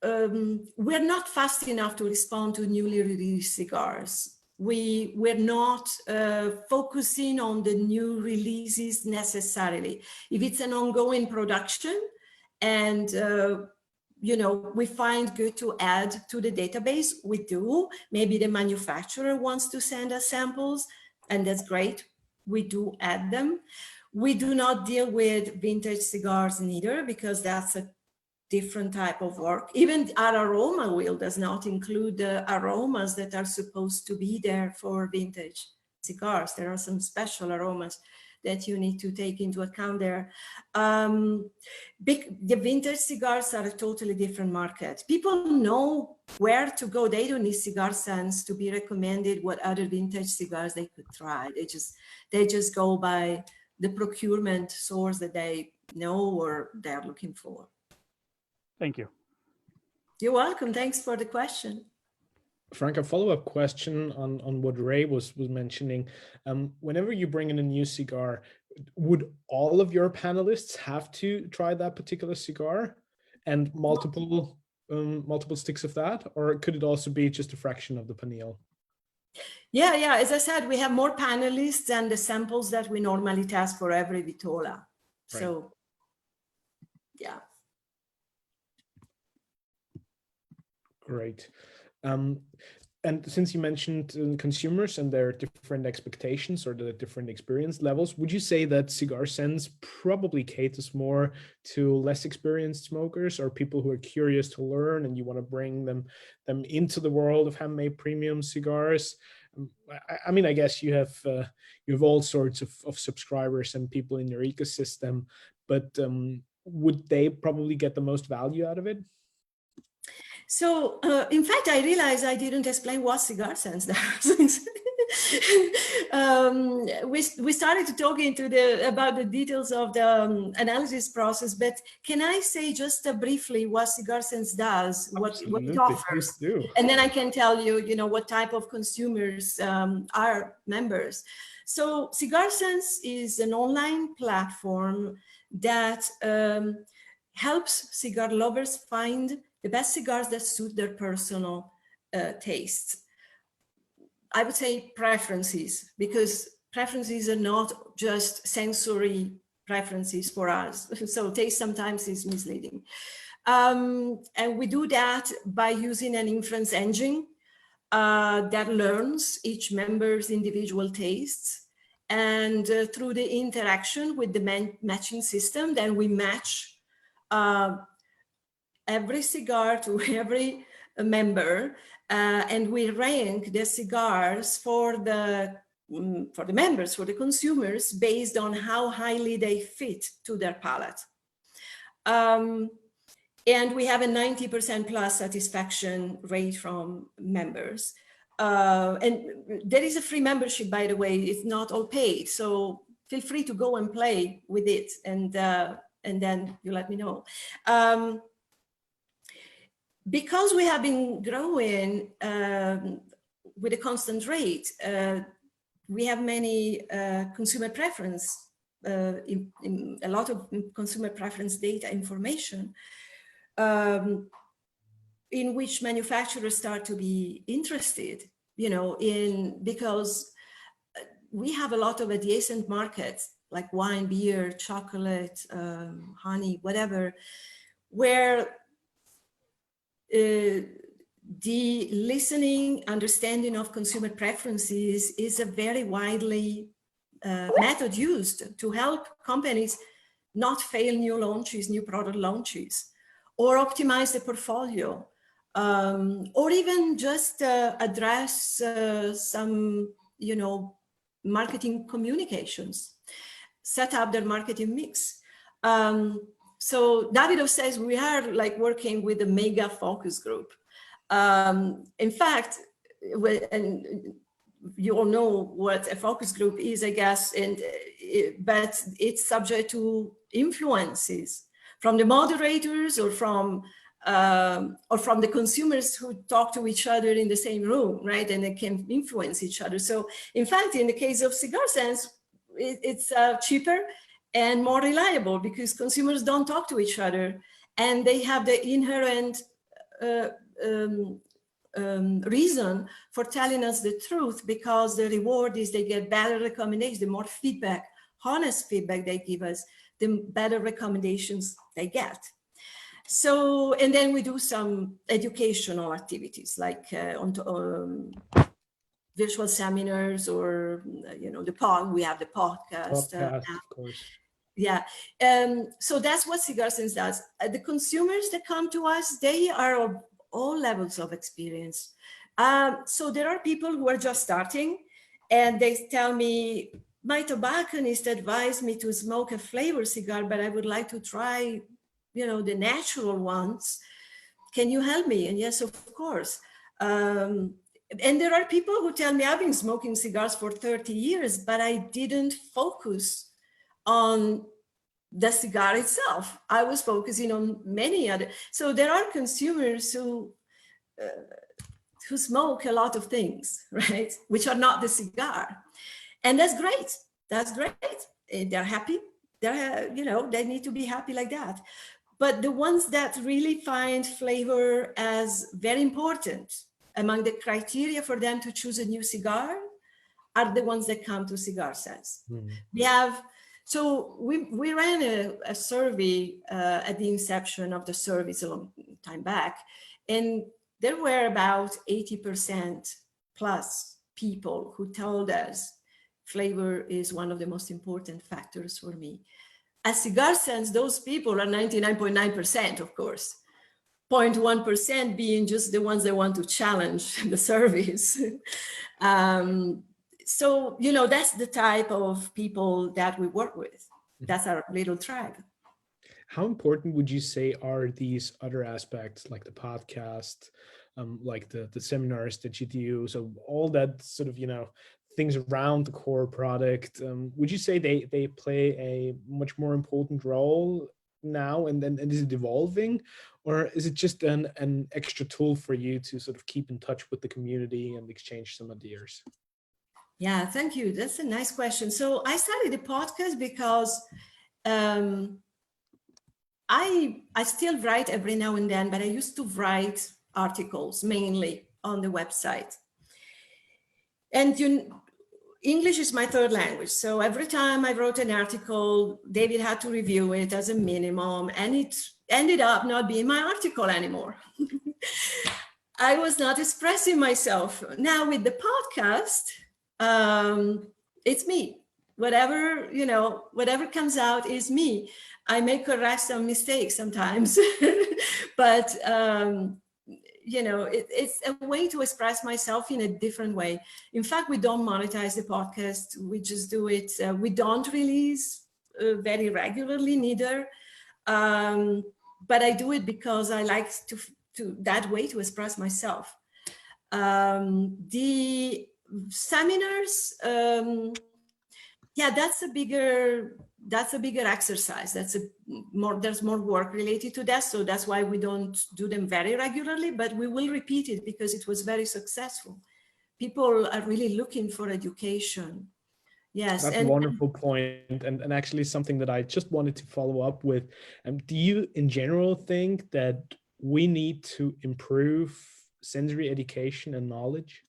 we're not fast enough to respond to newly released cigars. We're not focusing on the new releases necessarily. If it's an ongoing production and we find good to add to the database, we do. Maybe the manufacturer wants to send us samples, and that's great. We do add them. We do not deal with vintage cigars neither, because that's a different type of work. Even our aroma wheel does not include the aromas that are supposed to be there for vintage cigars. There are some special aromas that you need to take into account there. The vintage cigars are a totally different market. People know where to go. They don't need Cigar Sense to be recommended what other vintage cigars they could try. They just go by the procurement source that they know or they're looking for. Thank you. You're welcome. Thanks for the question. Frank, a follow-up question on what Ray was mentioning. Whenever you bring in a new cigar, would all of your panelists have to try that particular cigar and multiple sticks of that, or could it also be just a fraction of the panel? Yeah. As I said, we have more panelists than the samples that we normally test for every Vitola. Right. So, yeah. Great. And since you mentioned consumers and their different expectations or the different experience levels, would you say that Cigar Sense probably caters more to less experienced smokers or people who are curious to learn and you want to bring them into the world of handmade premium cigars? I mean, I guess you have all sorts of subscribers and people in your ecosystem, but would they probably get the most value out of it? So, in fact, I realized I didn't explain what Cigar Sense does. We started to talk about the details of the analysis process, but can I say just briefly what Cigar Sense does, what it offers, and then I can tell you, what type of consumers are members. So, Cigar Sense is an online platform that helps cigar lovers find the best cigars that suit their personal tastes. I would say preferences, because preferences are not just sensory preferences for us. So taste sometimes is misleading. And we do that by using an inference engine that learns each member's individual tastes. And through the interaction with the matching system, then we match every cigar to every member, and we rank the cigars for the members, for the consumers, based on how highly they fit to their palate. And we have a 90% plus satisfaction rate from members. And there is a free membership, by the way. It's not all paid, so feel free to go and play with it, and then you let me know. Because we have been growing with a constant rate, we have many consumer preference, a lot of consumer preference data information, in which manufacturers start to be interested, because we have a lot of adjacent markets like wine, beer, chocolate, honey, whatever, where the listening, understanding of consumer preferences is a very widely method used to help companies not fail new launches, new product launches, or optimize the portfolio, or even just address some, marketing communications, set up their marketing mix. So Davido says we are like working with a mega focus group. In fact, and you all know what a focus group is, I guess, but it's subject to influences from the moderators or from the consumers who talk to each other in the same room, right? And they can influence each other. So in fact, in the case of Cigar Sense, it's cheaper and more reliable because consumers don't talk to each other and they have the inherent reason for telling us the truth, because the reward is they get better recommendations. The more feedback, honest feedback they give us, the better recommendations they get. So, and then we do some educational activities like virtual seminars, or we have the podcast. Of course. Yeah. So that's what Cigar Sense does. The consumers that come to us, they are of all levels of experience. So there are people who are just starting and they tell me, my tobacconist advised me to smoke a flavor cigar, but I would like to try, the natural ones. Can you help me? And yes, of course. And there are people who tell me I've been smoking cigars for 30 years, but I didn't focus on the cigar itself. I was focusing on many other. So there are consumers who smoke a lot of things, right? Which are not the cigar. And that's great. That's great. They're happy. They need to be happy like that. But the ones that really find flavor as very important among the criteria for them to choose a new cigar are the ones that come to Cigar Sense. We ran a survey at the inception of the service a long time back, and there were about 80% plus people who told us flavor is one of the most important factors for me. At Cigar Sense, those people are 99.9%, of course. 0.1% being just the ones that want to challenge the service. So, that's the type of people that we work with. That's our little tribe. How important would you say are these other aspects, like the podcast, like the seminars that you do? So all that sort of, things around the core product. Would you say they play a much more important role now, and is it evolving, or is it just an extra tool for you to sort of keep in touch with the community and exchange some ideas? Yeah, thank you. That's a nice question. So I started the podcast because I still write every now and then, but I used to write articles mainly on the website. And English is my third language. So every time I wrote an article, David had to review it as a minimum, and it ended up not being my article anymore. I was not expressing myself. Now with the podcast, it's me. Whatever comes out is me. I may correct some mistakes sometimes, but it's a way to express myself in a different way. In fact, we don't monetize the podcast. We just do it. We don't release very regularly neither. But I do it because I like to that way to express myself. The seminars, that's a bigger exercise. There's more work related to that. So that's why we don't do them very regularly, but we will repeat it because it was very successful. People are really looking for education. Yes. That's a wonderful point. And actually something that I just wanted to follow up with. Do you in general think that we need to improve sensory education and knowledge?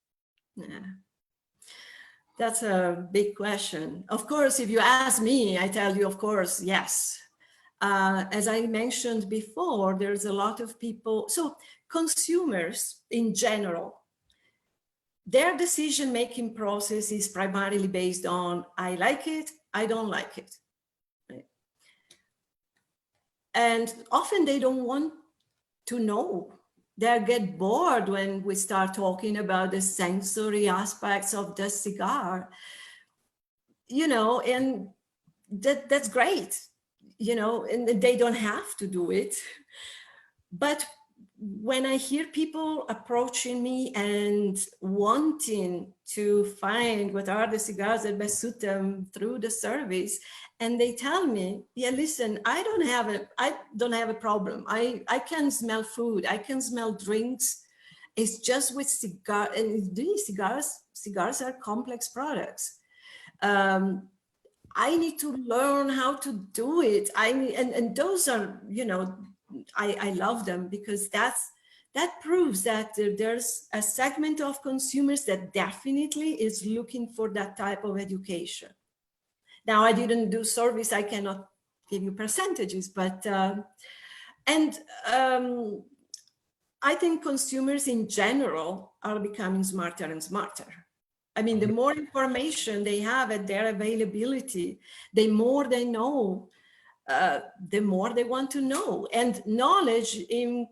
Yeah. That's a big question. Of course, if you ask me, I tell you, of course, yes. As I mentioned before, there's a lot of people. So consumers in general, their decision-making process is primarily based on, I like it, I don't like it. Right? And often they don't want to know. They get bored when we start talking about the sensory aspects of the cigar, and that's great, and they don't have to do it. But when I hear people approaching me and wanting to find what are the cigars that best suit them through the service, and they tell me, yeah, listen, I don't have a problem. I can smell food. I can smell drinks. It's just with cigar, and these cigars are complex products. I need to learn how to do it. And those are, I love them because that proves that there's a segment of consumers that definitely is looking for that type of education. Now, I didn't do service. I cannot give you percentages, but, I think consumers in general are becoming smarter and smarter. I mean, the more information they have at their availability, the more they know, the more they want to know. And knowledge increases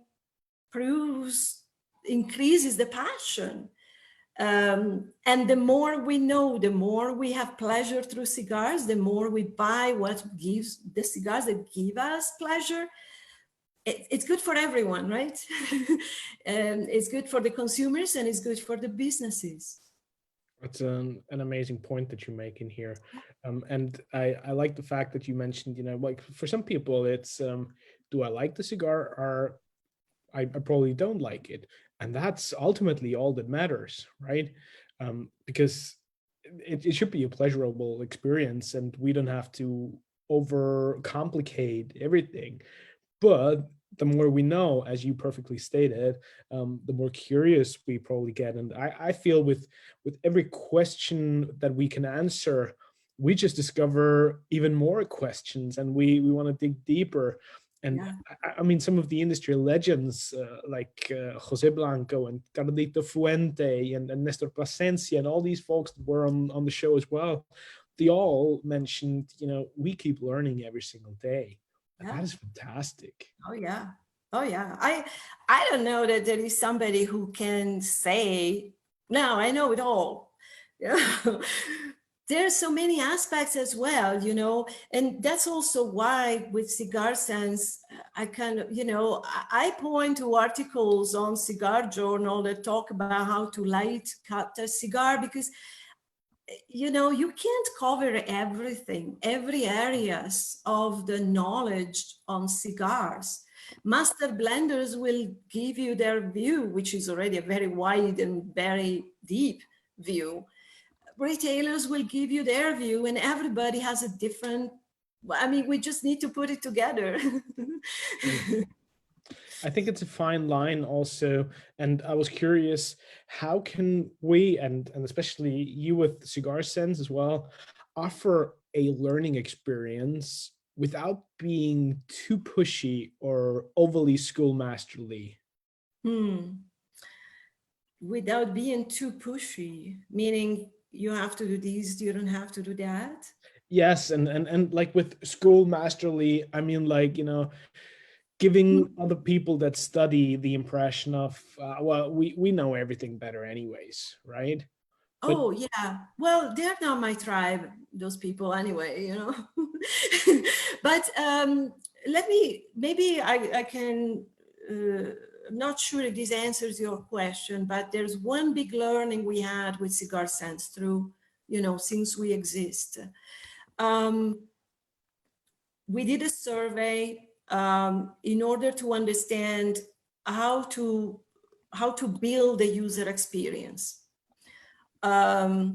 the passion. And the more we know, the more we have pleasure through cigars, the more we buy what gives the cigars that give us pleasure. It's good for everyone, right? It's good for the consumers and it's good for the businesses. It's an amazing point that you make in here. And I like the fact that you mentioned, like for some people, it's, do I like the cigar, or I probably don't like it. And that's ultimately all that matters, right? Because it should be a pleasurable experience and we don't have to overcomplicate everything. But the more we know, as you perfectly stated, the more curious we probably get. And I feel with every question that we can answer, we just discover even more questions, and we want to dig deeper. And Yeah. I mean, some of the industry legends like Jose Blanco and Carlito Fuente and Nestor Plasencia and all these folks that were on the show as well, they all mentioned, we keep learning every single day. And Yeah. that is fantastic. Oh yeah. Oh yeah. I don't know that there is somebody who can say, no, I know it all. There's so many aspects as well, and that's also why with Cigar Sense, I kind of, I point to articles on Cigar Journal that talk about how to light cut a cigar, because you can't cover everything, every areas of the knowledge on cigars. Master blenders will give you their view, which is already a very wide and very deep view. Retailers will give you their view, and everybody has a different, we just need to put it together. I think it's a fine line also. And I was curious, how can we, and especially you with Cigar Sense as well, offer a learning experience without being too pushy or overly schoolmasterly? Without being too pushy, meaning you have to do this, you don't have to do that. Yes, and like with schoolmasterly, I mean, like, giving other people that study the impression of, well, we know everything better anyways, right? Oh, yeah. Well, they're not my tribe, those people anyway, But maybe I can, I'm not sure if this answers your question, but there's one big learning we had with Cigar Sense through, since we exist. We did a survey in order to understand how to build the user experience. Does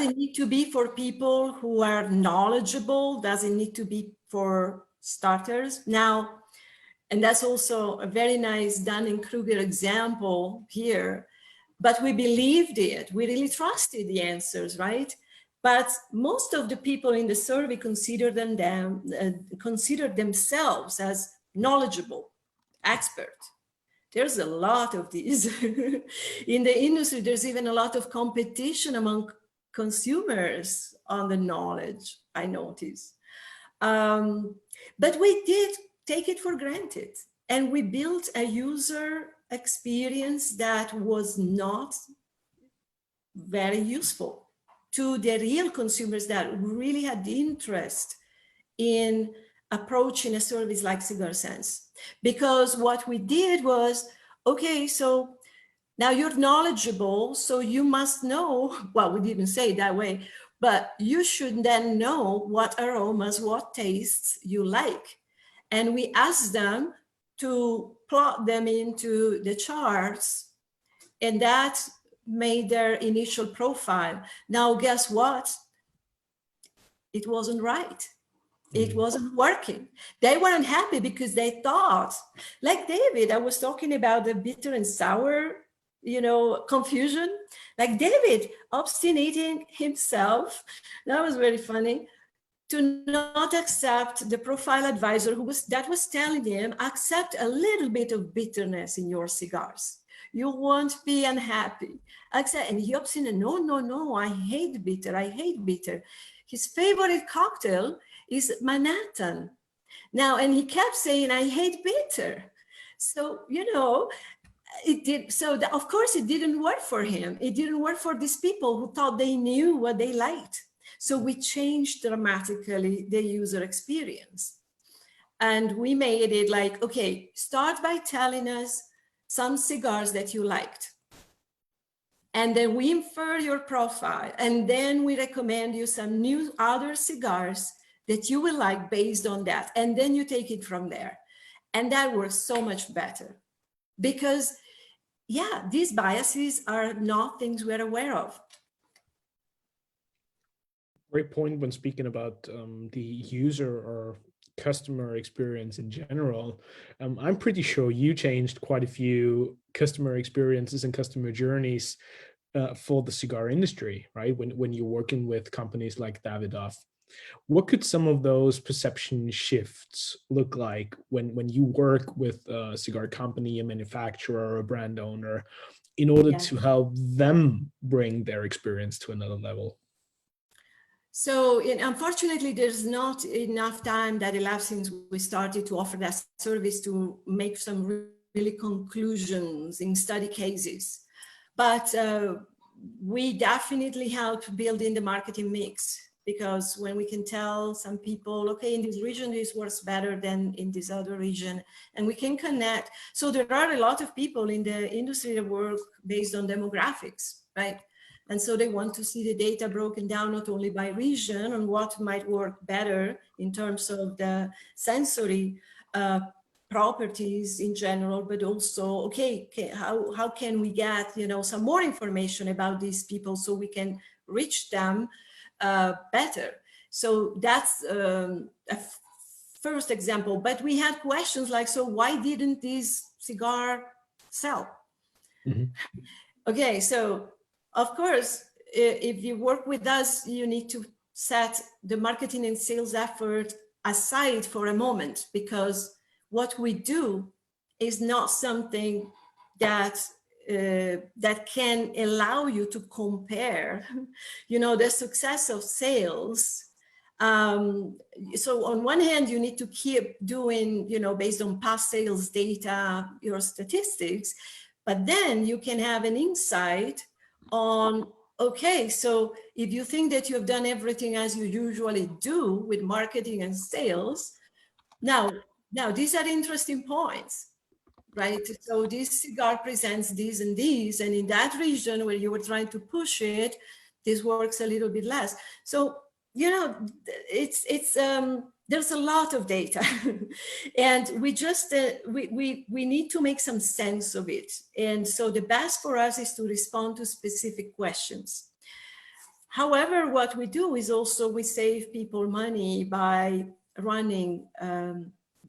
it need to be for people who are knowledgeable? Does it need to be for starters? Now, and that's also a very nice Dunning-Kruger example here, but we believed it. We really trusted the answers, right? But most of the people in the survey considered themselves as knowledgeable, expert. There's a lot of these. In the industry, there's even a lot of competition among consumers on the knowledge, I notice. But we did take it for granted. And we built a user experience that was not very useful to the real consumers that really had the interest in approaching a service like Cigar Sense. Because what we did was, okay, so now you're knowledgeable, so you must know, well, we didn't say it that way, but you should then know what aromas, what tastes you like. And we asked them to plot them into the charts, and that made their initial profile. Now, guess what? It wasn't right. It wasn't working. They weren't happy because they thought, like David, I was talking about the bitter and sour, confusion. Like David obstinating himself, that was very funny, to not accept the profile advisor that was telling him, accept a little bit of bitterness in your cigars. You won't be unhappy. And he obstinate, no, I hate bitter. His favorite cocktail is Manhattan. Now, and he kept saying, I hate bitter. So, it did. So of course it didn't work for him. It didn't work for these people who thought they knew what they liked. So we changed dramatically the user experience. And we made it like, okay, start by telling us some cigars that you liked. And then we infer your profile. And then we recommend you some new other cigars that you will like based on that. And then you take it from there. And that works so much better. Because, yeah, these biases are not things we're aware of. Great point when speaking about the user or customer experience in general. I'm pretty sure you changed quite a few customer experiences and customer journeys for the cigar industry, right? When you're working with companies like Davidoff. What could some of those perception shifts look like when you work with a cigar company, a manufacturer, or a brand owner, in order to help them bring their experience to another level? So unfortunately, there's not enough time that elapsed since we started to offer that service to make some really conclusions in study cases. But we definitely help build in the marketing mix, because when we can tell some people, okay, in this region, this works better than in this other region, and we can connect. So there are a lot of people in the industry that work based on demographics, right? And so they want to see the data broken down not only by region and what might work better in terms of the sensory properties in general, but also, okay, how can we get, you know, some more information about these people so we can reach them better. So that's a first example. But we had questions like, so why didn't this cigar sell? Mm-hmm. Okay, so of course, if you work with us, you need to set the marketing and sales effort aside for a moment, because what we do is not something that that can allow you to compare, you know, the success of sales. So on one hand, you need to keep doing, you know, based on past sales data, your statistics, but then you can have an insight on, okay, so if you think that you have done everything as you usually do with marketing and sales, now these are interesting points, right? So this cigar presents these and these, and in that region where you were trying to push it, this works a little bit less. So, you know, there's a lot of data and we just, we need to make some sense of it. And so the best for us is to respond to specific questions. However, what we do is also we save people money by running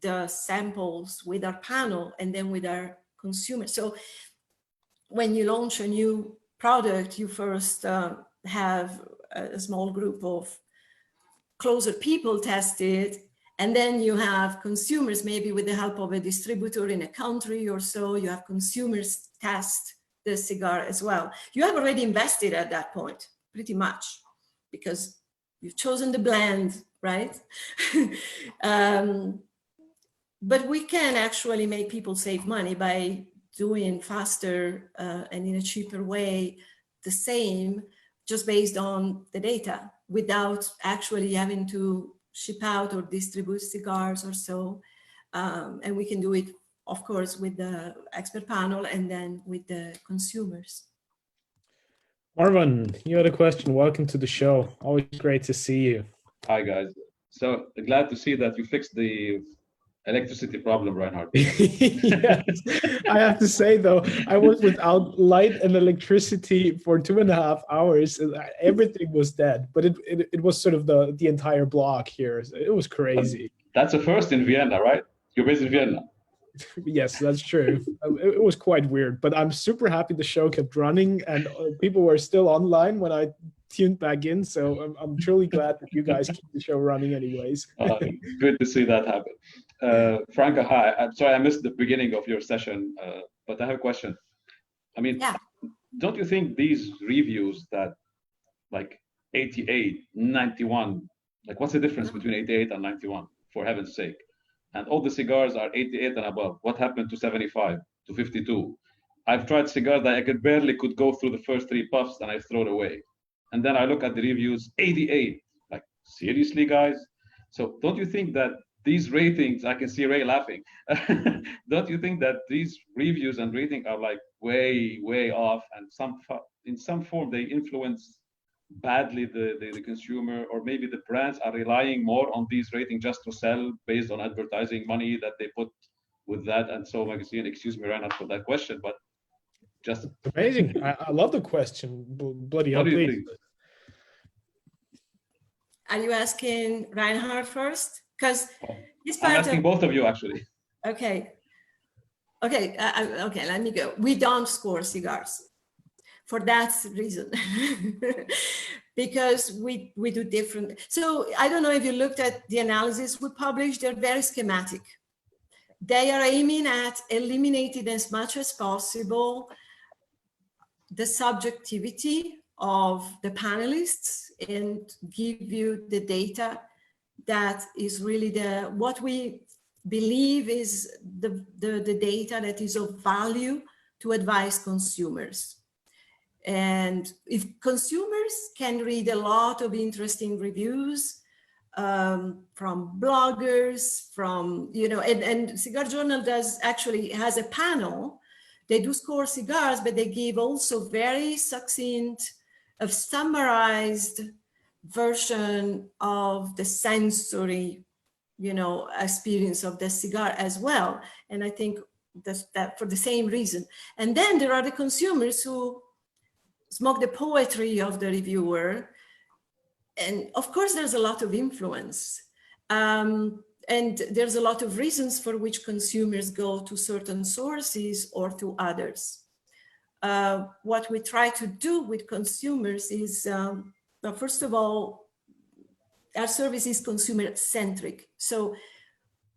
the samples with our panel and then with our consumers. So when you launch a new product, you first have a small group of closer people test it, and then you have consumers, maybe with the help of a distributor in a country or so, you have consumers test the cigar as well. You have already invested at that point, pretty much, because you've chosen the blend, right? But we can actually make people save money by doing faster and in a cheaper way the same, just based on the data, without actually having to ship out or distribute cigars or so. And we can do it, of course, with the expert panel and then with the consumers. Marvin, you had a question. Welcome to the show. Always great to see you. Hi, guys. So glad to see that you fixed the electricity problem, Reinhard. Yes, I have to say though, I was without light and electricity for 2.5 hours. Everything was dead, but it was sort of the entire block here. It was crazy. That's a first in Vienna, right? You're based in Vienna. Yes, that's true. It was quite weird, but I'm super happy the show kept running and people were still online when I tuned back in. So I'm truly glad that you guys keep the show running anyways. Good to see that happen. Franca, hi. I'm sorry I missed the beginning of your session, but I have a question. I mean, don't you think these reviews that like 88, 91, like what's the difference between 88 and 91, for heaven's sake? And all the cigars are 88 and above. What happened to 75, to 52? I've tried cigars that I could go through the first 3 puffs and I throw it away. And then I look at the reviews, 88. Like, seriously, guys? So don't you think that these ratings, I can see Ray laughing. Don't you think that these reviews and rating are like way, way off, and in some form they influence badly the consumer, or maybe the brands are relying more on these ratings just to sell based on advertising money that they put with that? And so magazine, excuse me, Reinhard, for that question, but just amazing. I love the question. Bloody hell, what do you please. think? Are you asking Reinhard first? Because this I'm part asking both of you, actually. Okay. Okay, okay, let me go. We don't score cigars for that reason. Because we do different. So I don't know if you looked at the analysis we published, they're very schematic. They are aiming at eliminating as much as possible the subjectivity of the panelists and give you the data that is really what we believe is the data that is of value to advise consumers. And if consumers can read a lot of interesting reviews from bloggers, from, and Cigar Journal has a panel. They do score cigars, but they give also very succinct, summarized version of the sensory, experience of the cigar as well. And I think that for the same reason. And then there are the consumers who smoke the poetry of the reviewer. And of course, there's a lot of influence. And there's a lot of reasons for which consumers go to certain sources or to others. What we try to do with consumers is, first of all, our service is consumer-centric. So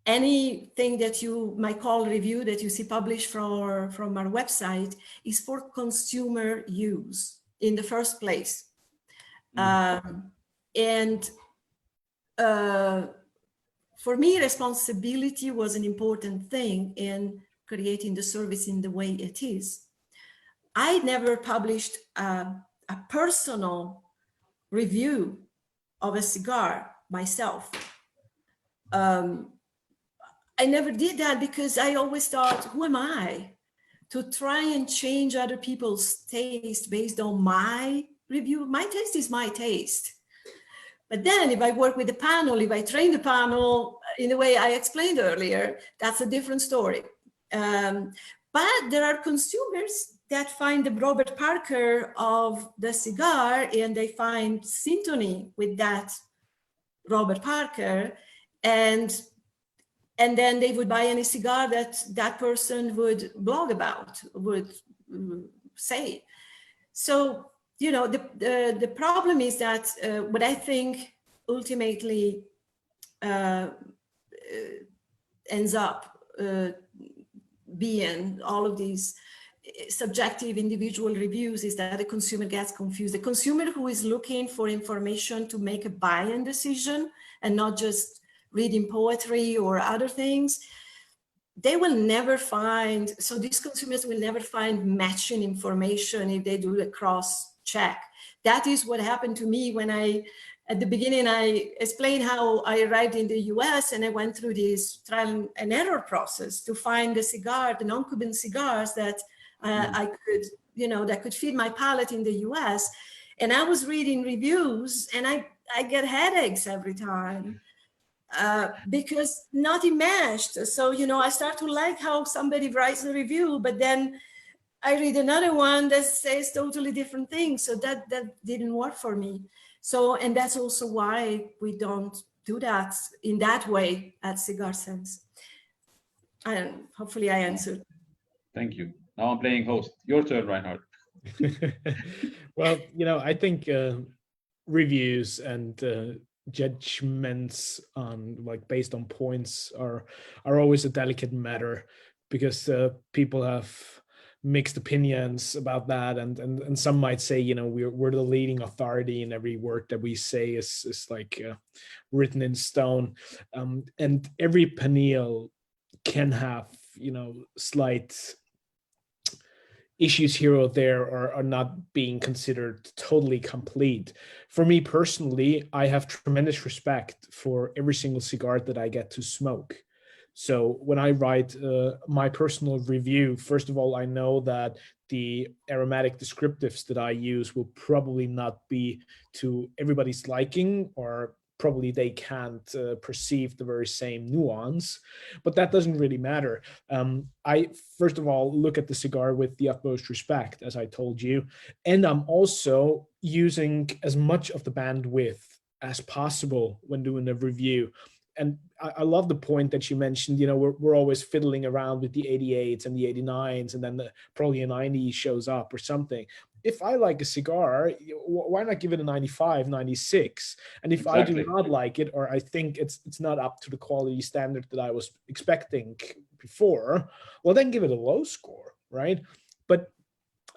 anything that you might call review that you see published from our website is for consumer use in the first place. For me, responsibility was an important thing in creating the service in the way it is. I never published a personal review of a cigar myself. I never did that because I always thought, who am I to try and change other people's taste based on my review? My taste is my taste. But then if I work with the panel, if I train the panel in the way I explained earlier, that's a different story. But there are consumers that find the Robert Parker of the cigar and they find sympathy with that Robert Parker, and then they would buy any cigar that that person would blog about, would say. So, the problem is that what I think ultimately ends up being all of these subjective individual reviews is that the consumer gets confused. The consumer who is looking for information to make a buying decision and not just reading poetry or other things, they will never find, so these consumers will never find matching information if they do a cross check. That is what happened to me when at the beginning, I explained how I arrived in the US and I went through this trial and error process to find the non-Cuban cigars that I could, that could fit my palate in the US. And I was reading reviews and I get headaches every time because nothing matched. So, I start to like how somebody writes a review, but then I read another one that says totally different things. So that didn't work for me. So, and that's also why we don't do that in that way at Cigar Sense. Hopefully I answered. Thank you. Now I'm playing host. Your turn, Reinhard. Well, I think reviews and judgments on based on points are always a delicate matter, because people have mixed opinions about that, and some might say we're the leading authority and every word that we say is written in stone, and every panel can have slight issues here or there are not being considered totally complete. For me personally, I have tremendous respect for every single cigar that I get to smoke. So when I write my personal review, first of all, I know that the aromatic descriptives that I use will probably not be to everybody's liking, or probably they can't perceive the very same nuance, but that doesn't really matter. I, first of all, look at the cigar with the utmost respect, as I told you, and I'm also using as much of the bandwidth as possible when doing a review. And I love the point that you mentioned, we're always fiddling around with the 88s and the 89s, and then probably a 90 shows up or something. If I like a cigar, why not give it a 95, 96? And if I do not like it, or I think it's not up to the quality standard that I was expecting before, well, then give it a low score, right? But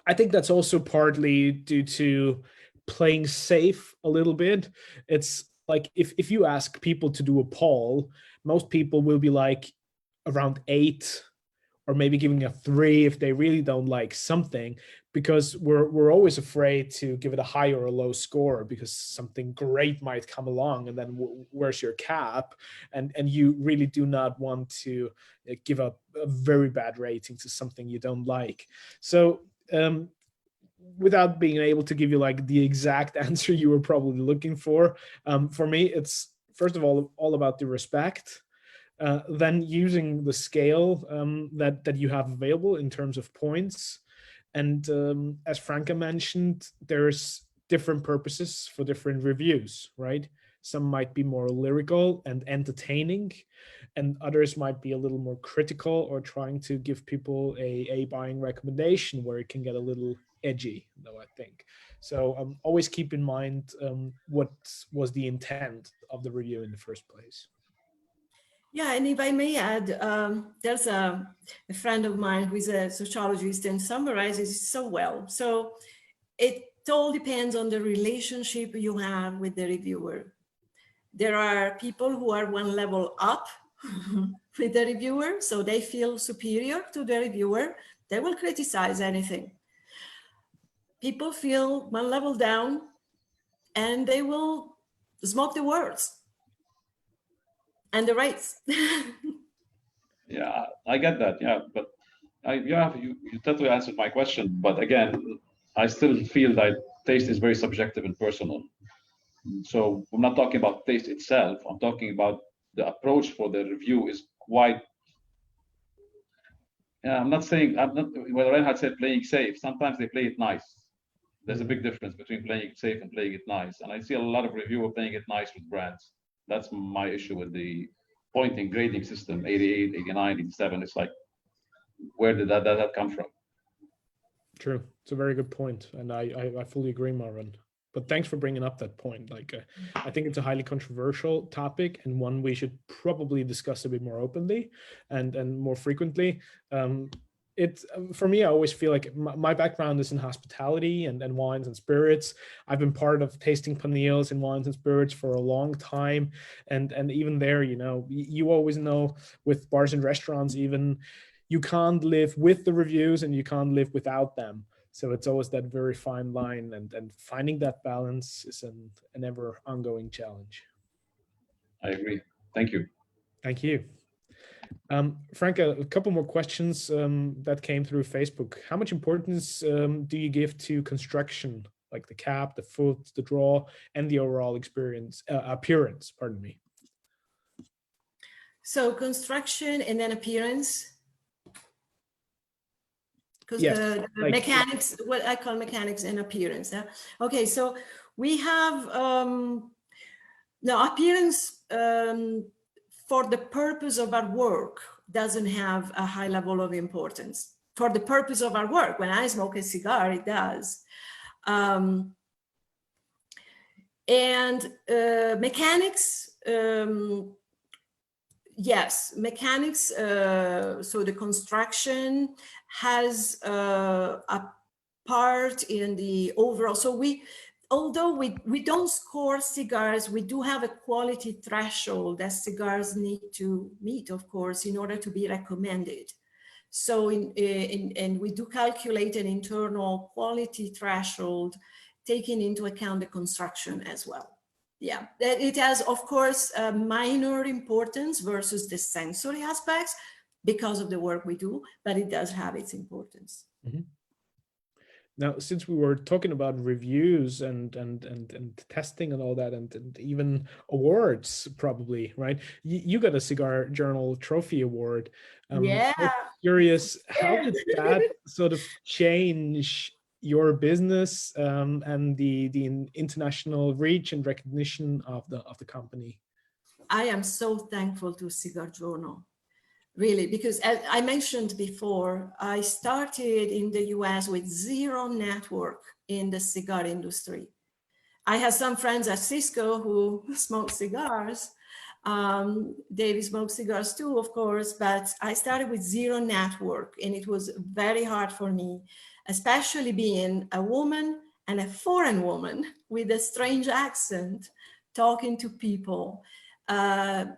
I think that's also partly due to playing safe a little bit. It's like if you ask people to do a poll, most people will be like around 8, or maybe giving a 3 if they really don't like something, because we're always afraid to give it a high or a low score because something great might come along, and then where's your cap? And you really do not want to give a very bad rating to something you don't like. So without being able to give you like the exact answer you were probably looking for me, it's first of all about the respect. Then using the scale that you have available in terms of points. And as Franca mentioned, there's different purposes for different reviews, right? Some might be more lyrical and entertaining, and others might be a little more critical or trying to give people a buying recommendation where it can get a little edgy, though, I think. So always keep in mind what was the intent of the review in the first place. Yeah, and if I may add, there's a friend of mine who is a sociologist and summarizes it so well. So it all depends on the relationship you have with the reviewer. There are people who are one level up with the reviewer, so they feel superior to the reviewer. They will criticize anything. People feel one level down and they will smoke the words and the rates. Yeah, I get that. Yeah, but you totally answered my question. But again, I still feel that taste is very subjective and personal. So I'm not talking about taste itself. I'm talking about the approach for the review is quite. Yeah, I'm not. Well, Reinhard said playing safe. Sometimes they play it nice. There's a big difference between playing it safe and playing it nice. And I see a lot of reviewer playing it nice with brands. That's my issue with the pointing grading system, 88, 89, 87. It's like, where did that come from? True. It's a very good point. And I fully agree, Marwan. But thanks for bringing up that point. Like, I think it's a highly controversial topic, and one we should probably discuss a bit more openly and more frequently. It's for me, I always feel like my background is in hospitality and wines and spirits. I've been part of tasting paneels in wines and spirits for a long time. And even there, you always know with bars and restaurants, even you can't live with the reviews and you can't live without them. So it's always that very fine line, and finding that balance is an ever ongoing challenge. I agree. Thank you. Thank you. Franca, a couple more questions that came through Facebook. How much importance do you give to construction, like the cap, the foot, the draw, and the overall appearance, pardon me? So construction and then appearance. Because yes, the mechanics, what I call mechanics and appearance. Yeah? Okay, so we have appearance for the purpose of our work doesn't have a high level of importance. For the purpose of our work, when I smoke a cigar, it does. Mechanics, yes, mechanics, so the construction has a part in the overall. So although we don't score cigars, we do have a quality threshold that cigars need to meet, of course, in order to be recommended. So and we do calculate an internal quality threshold, taking into account the construction as well. Yeah, it has, of course, a minor importance versus the sensory aspects because of the work we do, but it does have its importance. Mm-hmm. Now, since we were talking about reviews and testing and all that, and even awards, probably, right? You got a Cigar Journal Trophy Award. Yeah. I'm curious, how did that sort of change your business and the international reach and recognition of the company? I am so thankful to Cigar Journal. Really, because as I mentioned before, I started in the US with zero network in the cigar industry. I had some friends at Cisco who smoked cigars. David smoked cigars too, of course, but I started with zero network, and it was very hard for me, especially being a woman and a foreign woman with a strange accent, talking to people.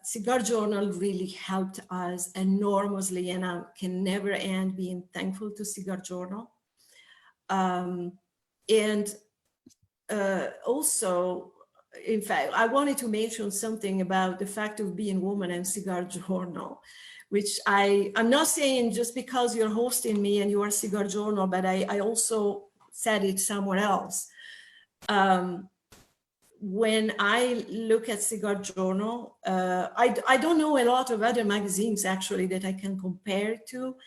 Cigar Journal really helped us enormously, and I can never end being thankful to Cigar Journal. Also, in fact, I wanted to mention something about the fact of being woman and Cigar Journal, which I'm not saying just because you're hosting me and you are Cigar Journal, but I also said it somewhere else. When I look at Cigar Journal, I don't know a lot of other magazines actually that I can compare to,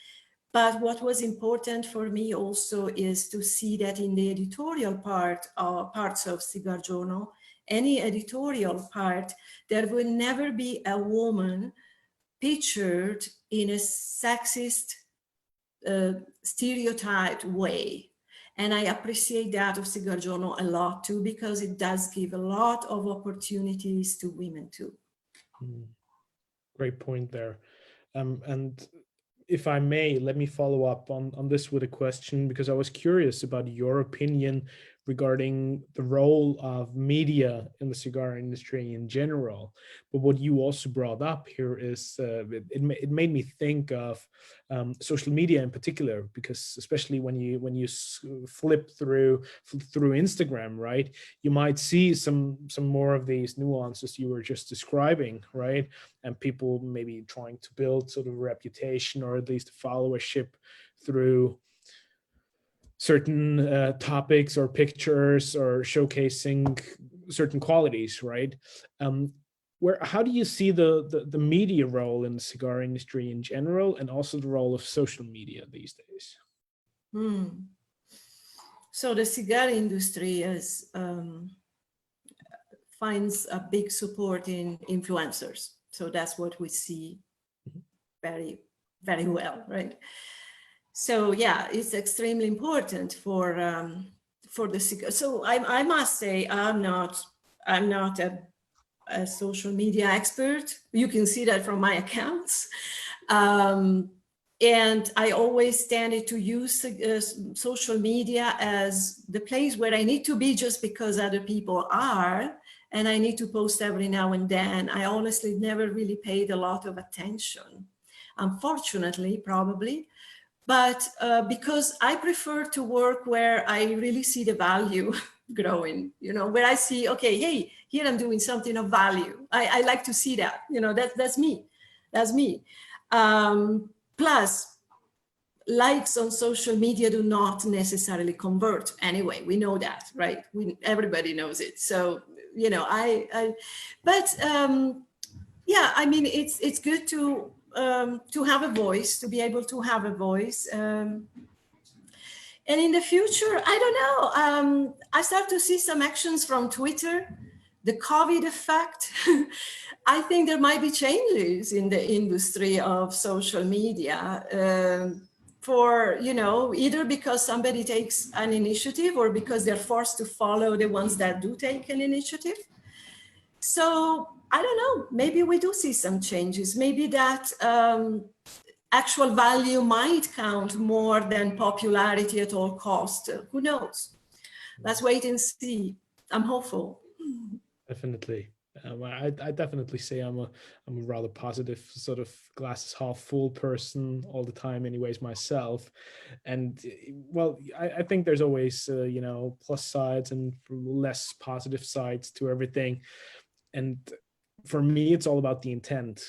but what was important for me also is to see that in the editorial parts of Cigar Journal, any editorial part, there will never be a woman pictured in a sexist, stereotyped way. And I appreciate that of Cigar Journal a lot too, because it does give a lot of opportunities to women too. Great point there. And if I may, let me follow up on this with a question, because I was curious about your opinion regarding the role of media in the cigar industry in general. But what you also brought up here is it made me think of social media in particular, because especially when you flip through Instagram, right, you might see some more of these nuances you were just describing, right? And people maybe trying to build sort of a reputation or at least a followership through certain topics or pictures or showcasing certain qualities, right? How do you see the media role in the cigar industry in general, and also the role of social media these days? So the cigar industry finds a big support in influencers. So that's what we see very, very well, right? So yeah, it's extremely important for the cigar. So I must say I'm not a social media expert. You can see that from my accounts. And I always tended to use social media as the place where I need to be just because other people are, and I need to post every now and then. I honestly never really paid a lot of attention, unfortunately, probably. But because I prefer to work where I really see the value growing, where I see, okay, hey, here I'm doing something of value. I like to see that, that's me. That's me. Plus, likes on social media do not necessarily convert anyway. We know that, right? Everybody knows it. So, yeah, I mean, it's good to have a voice, to be able to have a voice. And in the future, I don't know, I start to see some actions from Twitter, the COVID effect. I think there might be changes in the industry of social media for, either because somebody takes an initiative or because they're forced to follow the ones that do take an initiative. So I don't know, maybe we do see some changes. Maybe that actual value might count more than popularity at all cost. Who knows? Let's wait and see. I'm hopeful. Definitely. I definitely say I'm a rather positive, sort of glasses half full person all the time anyways myself. And well, I think there's always you know, plus sides and less positive sides to everything. And for me, it's all about the intent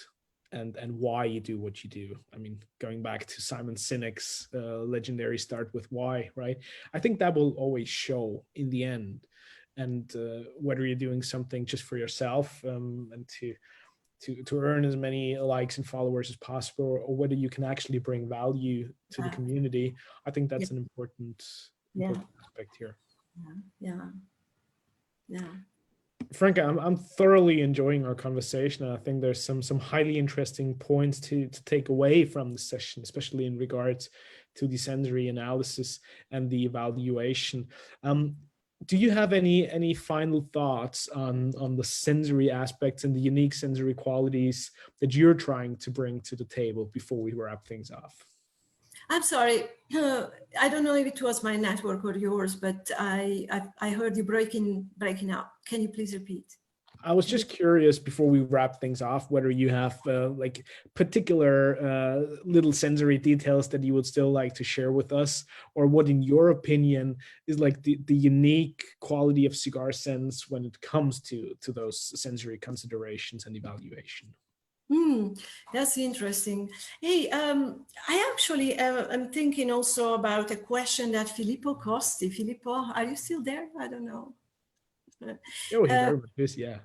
and why you do what you do. I mean, going back to Simon Sinek's legendary "Start with Why," right? I think that will always show in the end. And whether you're doing something just for yourself and to earn as many likes and followers as possible, or whether you can actually bring value to the community, I think that's an important aspect here. Yeah. Franca, I'm thoroughly enjoying our conversation, and I think there's some highly interesting points to take away from the session, especially in regards to the sensory analysis and the evaluation. Do you have any final thoughts on the sensory aspects and the unique sensory qualities that you're trying to bring to the table before we wrap things off? I'm sorry. I don't know if it was my network or yours, but I heard you breaking out. Can you please repeat? I was just curious before we wrap things off, whether you have like particular little sensory details that you would still like to share with us, or what, in your opinion, is like the unique quality of Cigar Sense when it comes to those sensory considerations and evaluation. That's interesting. Hey, I actually am thinking also about a question that Filippo Costi. Filippo, are you still there? I don't know. Oh, he very much is, yeah.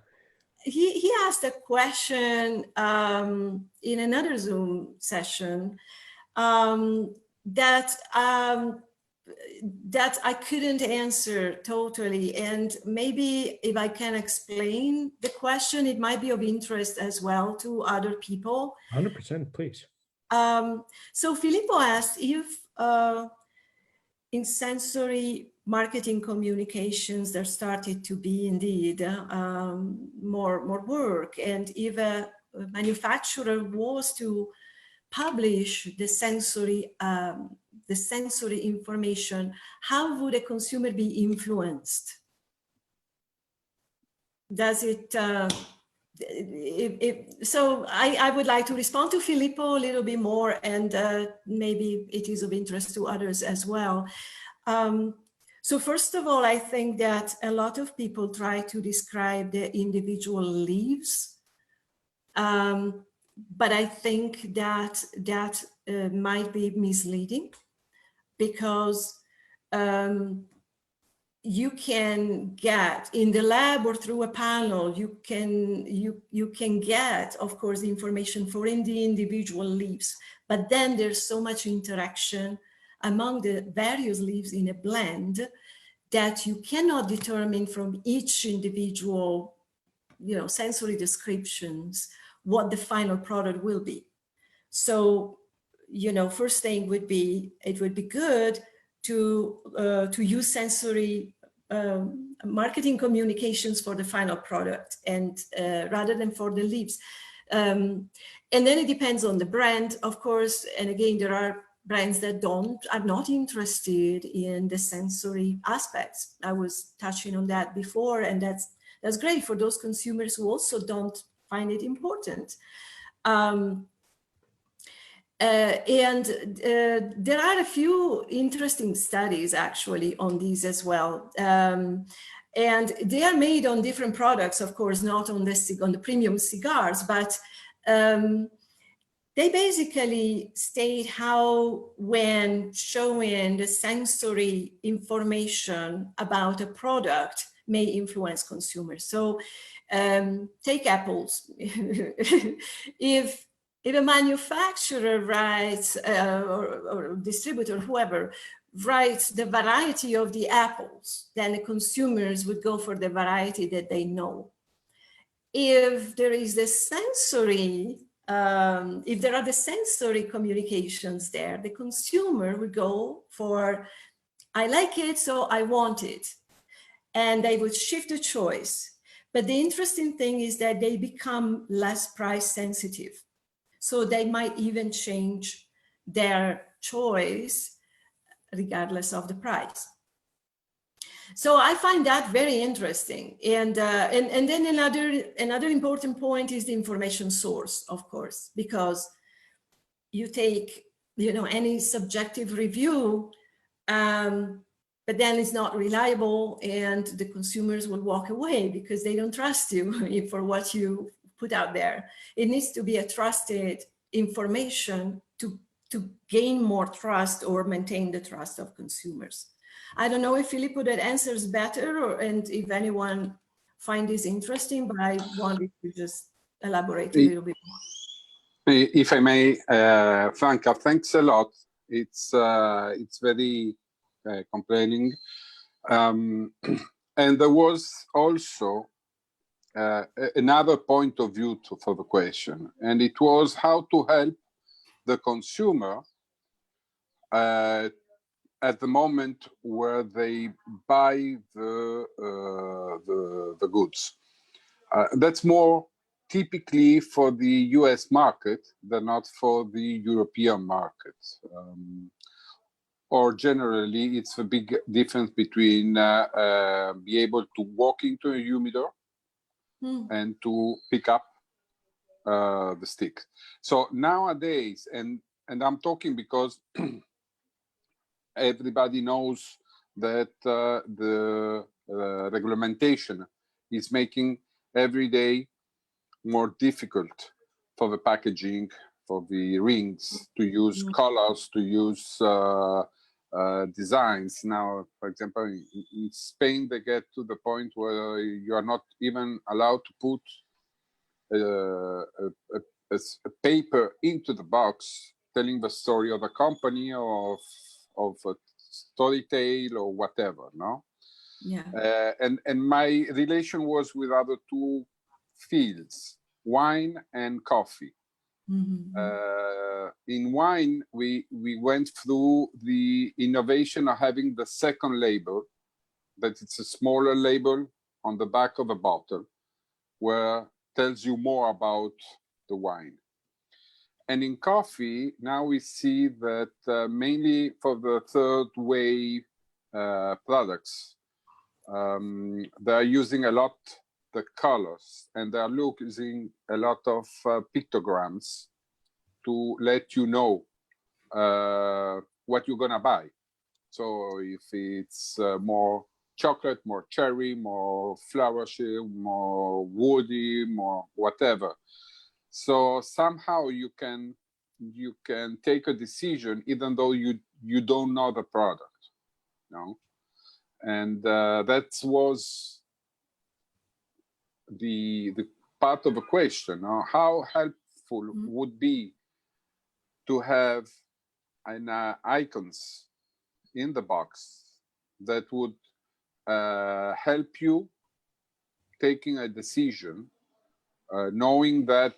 He asked a question in another Zoom session that I couldn't answer totally. And maybe if I can explain the question, it might be of interest as well to other people. 100%, please. So Filippo asked if in sensory marketing communications, there started to be indeed more work. And if a manufacturer was to publish the sensory information, how would a consumer be influenced? Does it, so I would like to respond to Filippo a little bit more, and maybe it is of interest to others as well. So first of all, I think that a lot of people try to describe the individual leaves, but I think that might be misleading, because you can get in the lab or through a panel, you can get, of course, the information for in the individual leaves, but then there's so much interaction among the various leaves in a blend that you cannot determine from each individual, sensory descriptions what the final product will be. So, first thing would be, it would be good to use sensory marketing communications for the final product, and rather than for the leaves. And then it depends on the brand, of course. And again, there are brands that are not interested in the sensory aspects. I was touching on that before, and that's great for those consumers who also don't find it important. And there are a few interesting studies actually on these as well. And they are made on different products, of course, not on the premium cigars, but they basically state how, when showing the sensory information about a product, may influence consumers. So take apples. If a manufacturer writes, or distributor, whoever, writes the variety of the apples, then the consumers would go for the variety that they know. If there is the sensory, if there are the sensory communications there, the consumer would go for, I like it, so I want it. And they would shift the choice. But the interesting thing is that they become less price sensitive. So they might even change their choice regardless of the price. So I find that very interesting. And then another important point is the information source, of course, because you take, any subjective review, but then it's not reliable and the consumers will walk away because they don't trust you for what you put out there. It needs to be a trusted information to gain more trust or maintain the trust of consumers. I don't know if Filippo that answers better, and if anyone find this interesting, but I wanted to just elaborate a little bit more. If I may, Franca, thanks a lot. It's very complaining. And there was also another point of view for the question, and it was how to help the consumer at the moment where they buy the goods. That's more typically for the US market than not for the European market. Or generally, it's a big difference between be able to walk into a humidor and to pick up the stick. So nowadays, and I'm talking because everybody knows that the regulation is making every day more difficult for the packaging, for the rings, to use colors, to use designs. Now, for example, in Spain, they get to the point where you are not even allowed to put a paper into the box telling the story of a company or of a story tale or whatever, no? Yeah. And my relation was with other two fields, wine and coffee. In wine, we went through the innovation of having the second label, that it's a smaller label on the back of a bottle, where tells you more about the wine. And in coffee, now we see that mainly for the third wave products, they are using a lot the colors, and they are using a lot of pictograms to let you know what you're gonna buy. So if it's more chocolate, more cherry, more flowery, more woody, more whatever. So somehow you can take a decision even though you don't know the product, no? And that was the part of the question. How helpful would be to have icons in the box that would help you taking a decision, knowing that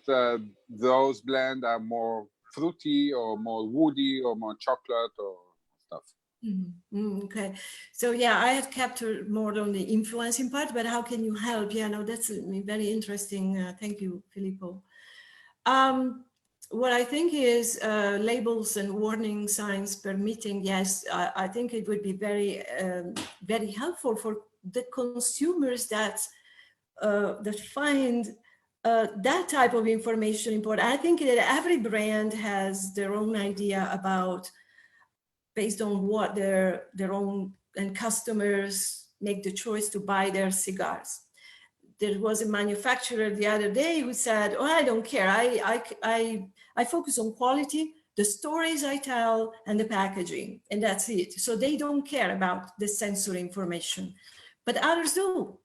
those blends are more fruity or more woody or more chocolate or stuff. Okay, so yeah, I had captured more on the influencing part, but how can you help? Yeah, no, that's very interesting. Thank you, Filippo. What I think is labels and warning signs permitting, yes, I think it would be very, very helpful for the consumers that find that type of information important. I think that every brand has their own idea about, based on what their own and customers make the choice to buy their cigars. There was a manufacturer the other day who said, "Oh, I don't care. I focus on quality, the stories I tell, and the packaging, and that's it." So they don't care about the sensory information, but others do.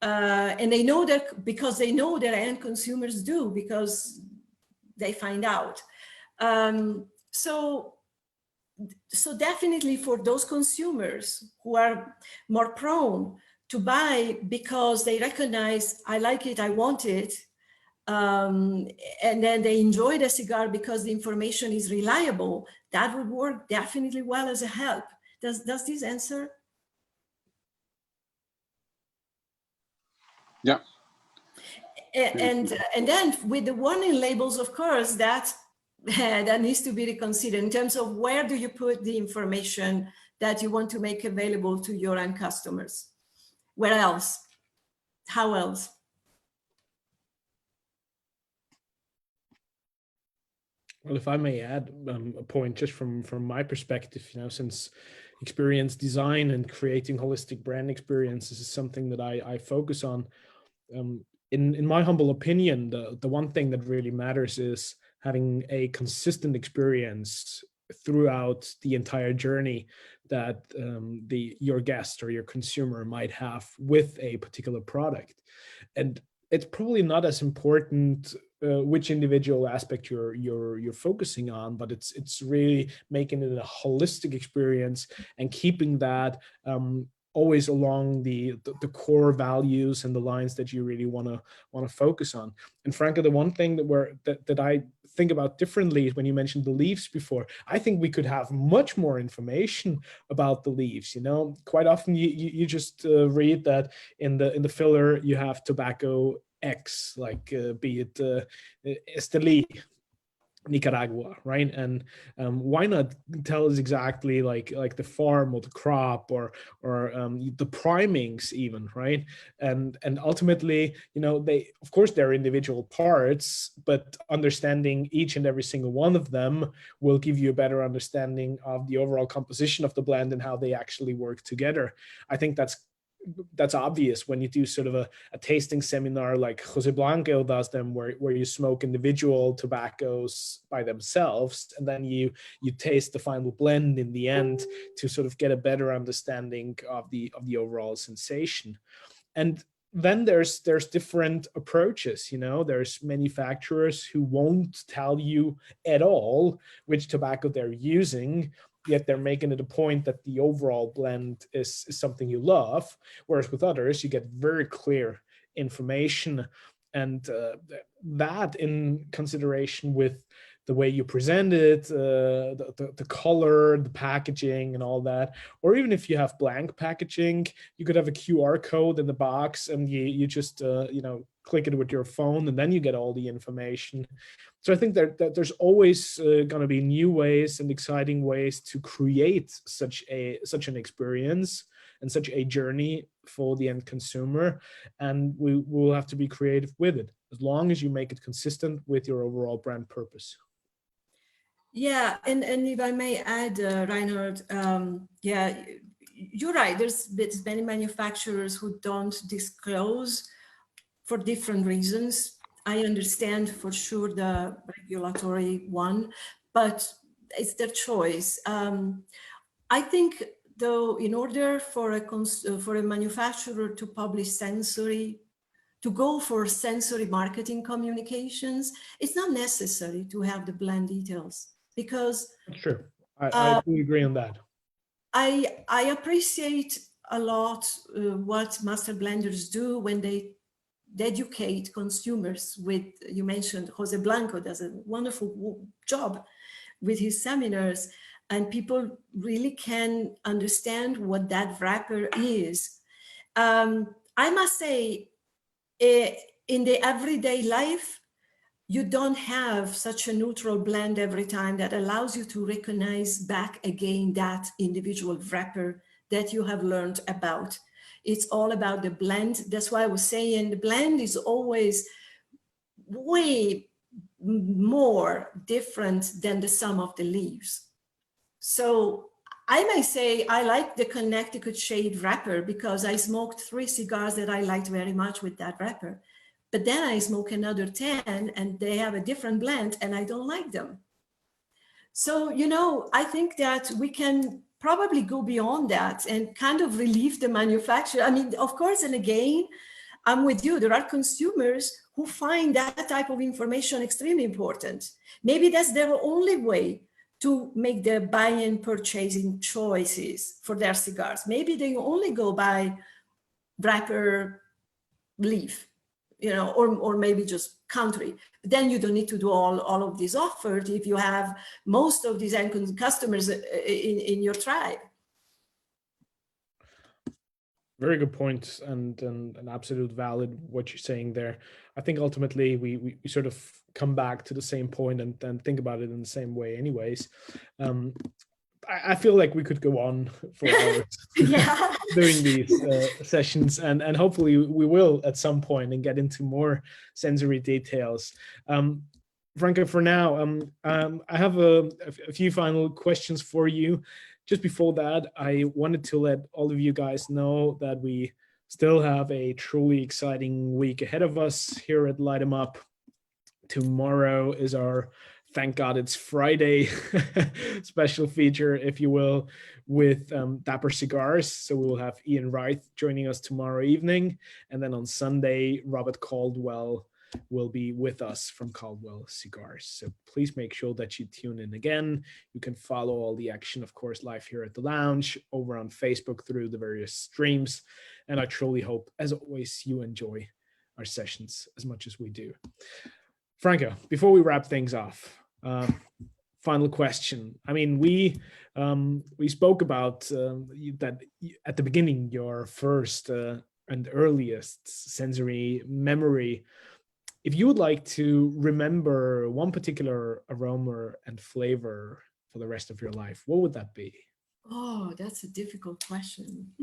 And they know that because they know their end consumers do, because they find out. So definitely for those consumers who are more prone to buy because they recognize, I like it, I want it, and then they enjoy the cigar because the information is reliable, that would work definitely well as a help. Does this answer? Yeah. And then with the warning labels, of course, that needs to be reconsidered in terms of where do you put the information that you want to make available to your end customers. Where else? How else? Well, if I may add a point just from my perspective, since experience design and creating holistic brand experiences is something that I focus on. In my humble opinion, the one thing that really matters is having a consistent experience throughout the entire journey that your guest or your consumer might have with a particular product. And it's probably not as important which individual aspect you're focusing on, but it's really making it a holistic experience and keeping that always along the core values and the lines that you really want to focus on. And Franca, the one thing that I think about differently is when you mentioned the leaves before, I think we could have much more information about the leaves. Quite often you just read that in the filler you have tobacco X, like be it Esteli, Nicaragua, right? And why not tell us exactly like the farm or the crop or the primings even, right? And ultimately, they, of course, they're individual parts, but understanding each and every single one of them will give you a better understanding of the overall composition of the blend and how they actually work together. I think that's obvious when you do sort of a tasting seminar like Jose Blanco does them, where you smoke individual tobaccos by themselves and then you taste the final blend in the end to sort of get a better understanding of the overall sensation. And then there's different approaches. There's manufacturers who won't tell you at all which tobacco they're using, yet they're making it a point that the overall blend is something you love. Whereas with others, you get very clear information, and that in consideration with the way you present it, the color, the packaging and all that. Or even if you have blank packaging, you could have a QR code in the box and you just, click it with your phone and then you get all the information. So I think that there's always going to be new ways and exciting ways to create such an experience and such a journey for the end consumer. And we will have to be creative with it, as long as you make it consistent with your overall brand purpose. Yeah, and if I may add, Reinhard, yeah, you're right. There's many manufacturers who don't disclose for different reasons. I understand for sure the regulatory one, but it's their choice. I think, though, in order for a manufacturer to publish to go for sensory marketing communications, it's not necessary to have the blend details, because sure, I do agree on that. I appreciate a lot what master blenders do when they educate consumers with, you mentioned Jose Blanco does a wonderful job with his seminars, and people really can understand what that wrapper is. I must say, in the everyday life, you don't have such a neutral blend every time that allows you to recognize back again that individual wrapper that you have learned about. It's all about the blend. That's why I was saying the blend is always way more different than the sum of the leaves. So I may say I like the Connecticut shade wrapper because I smoked 3 cigars that I liked very much with that wrapper. But then I smoke another 10 and they have a different blend and I don't like them. So, I think that we can probably go beyond that and kind of relieve the manufacturer. I mean, of course, and again, I'm with you. There are consumers who find that type of information extremely important. Maybe that's their only way to make their buying and purchasing choices for their cigars. Maybe they only go by wrapper, leaf, or maybe just country. But then you don't need to do all of these offers if you have most of these end customers in your tribe. Very good point, and an absolute valid what you're saying there. I think ultimately we sort of come back to the same point and think about it in the same way anyways. I feel like we could go on for hours Yeah. doing these sessions, and hopefully we will at some point and get into more sensory details. Franca, for now, I have a few final questions for you. Just before that, I wanted to let all of you guys know that we still have a truly exciting week ahead of us here at Light 'em Up. Tomorrow is our, thank God it's Friday, special feature, if you will, with Dapper Cigars. So we'll have Ian Wright joining us tomorrow evening. And then on Sunday, Robert Caldwell will be with us from Caldwell Cigars. So please make sure that you tune in again. You can follow all the action, of course, live here at the lounge, over on Facebook through the various streams. And I truly hope, as always, you enjoy our sessions as much as we do. Franca, before we wrap things off, final question. I mean, we spoke about that at the beginning, your first and earliest sensory memory. If you would like to remember one particular aroma and flavor for the rest of your life, what would that be? Oh, that's a difficult question.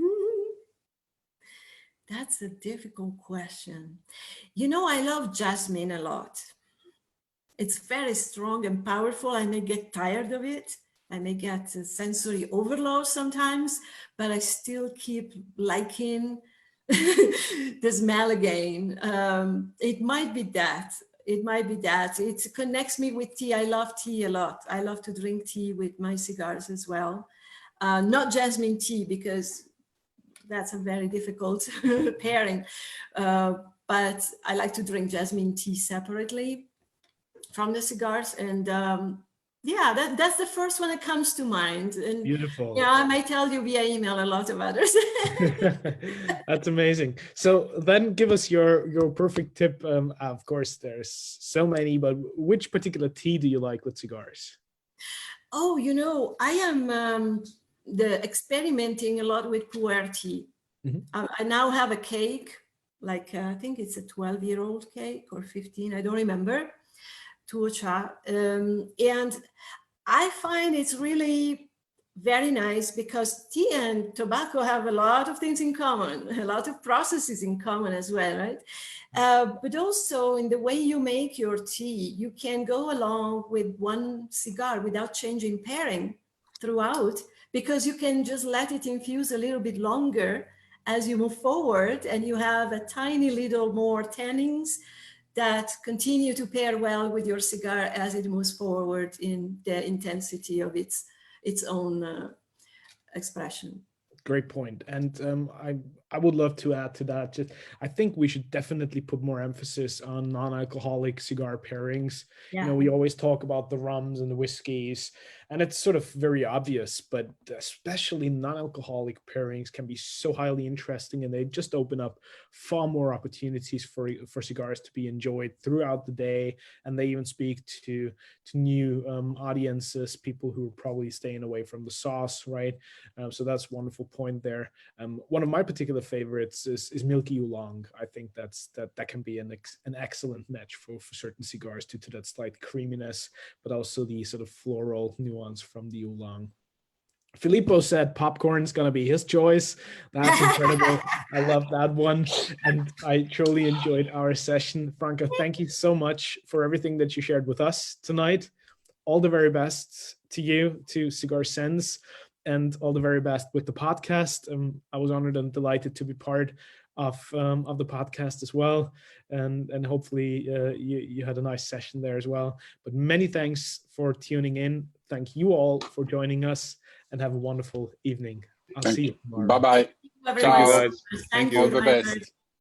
That's a difficult question. You know, I love jasmine a lot. It's very strong and powerful. I may get tired of it. I may get a sensory overload sometimes, but I still keep liking the smell again. It might be that. It might be that. It connects me with tea. I love tea a lot. I love to drink tea with my cigars as well. Not jasmine tea, because that's a very difficult pairing. But I like to drink jasmine tea separately from the cigars, and yeah, that's the first one that comes to mind. And beautiful. Yeah, I might tell you via email a lot of others. That's amazing. So then give us your perfect tip. Of course, there's so many, but which particular tea do you like with cigars? Oh, you know, I am experimenting a lot with pu'er tea. I now have a cake, like I think it's a 12-year-old cake or 15, I don't remember. Tuocha, and I find it's really very nice because tea and tobacco have a lot of things in common, a lot of processes in common as well, right? But also in the way you make your tea, you can go along with one cigar without changing pairing throughout, because you can just let it infuse a little bit longer as you move forward, and you have a tiny little more tannins that continue to pair well with your cigar as it moves forward in the intensity of its own expression. Great point. And I would love to add to that. Just, I think we should definitely put more emphasis on non-alcoholic cigar pairings. Yeah. You know, we always talk about the rums and the whiskeys, and it's sort of very obvious, but especially non-alcoholic pairings can be so highly interesting, and they just open up far more opportunities for cigars to be enjoyed throughout the day. And they even speak to new audiences, people who are probably staying away from the sauce, right? So that's a wonderful point there. One of my particular favorites is Milky Oolong. I think that can be an excellent match for certain cigars due to that slight creaminess, but also the sort of floral nuance from the Oolong. Filippo said popcorn's going to be his choice. That's incredible. I love that one. And I truly enjoyed our session. Franca, thank you so much for everything that you shared with us tonight. All the very best to you, to Cigar Sense, and all the very best with the podcast. I was honored and delighted to be part of the podcast as well. And hopefully you had a nice session there as well. But many thanks for tuning in. Thank you all for joining us, and have a wonderful evening. I'll see you tomorrow. Bye-bye. Thank you, Ciao. guys. Thank All you. the Bye. best.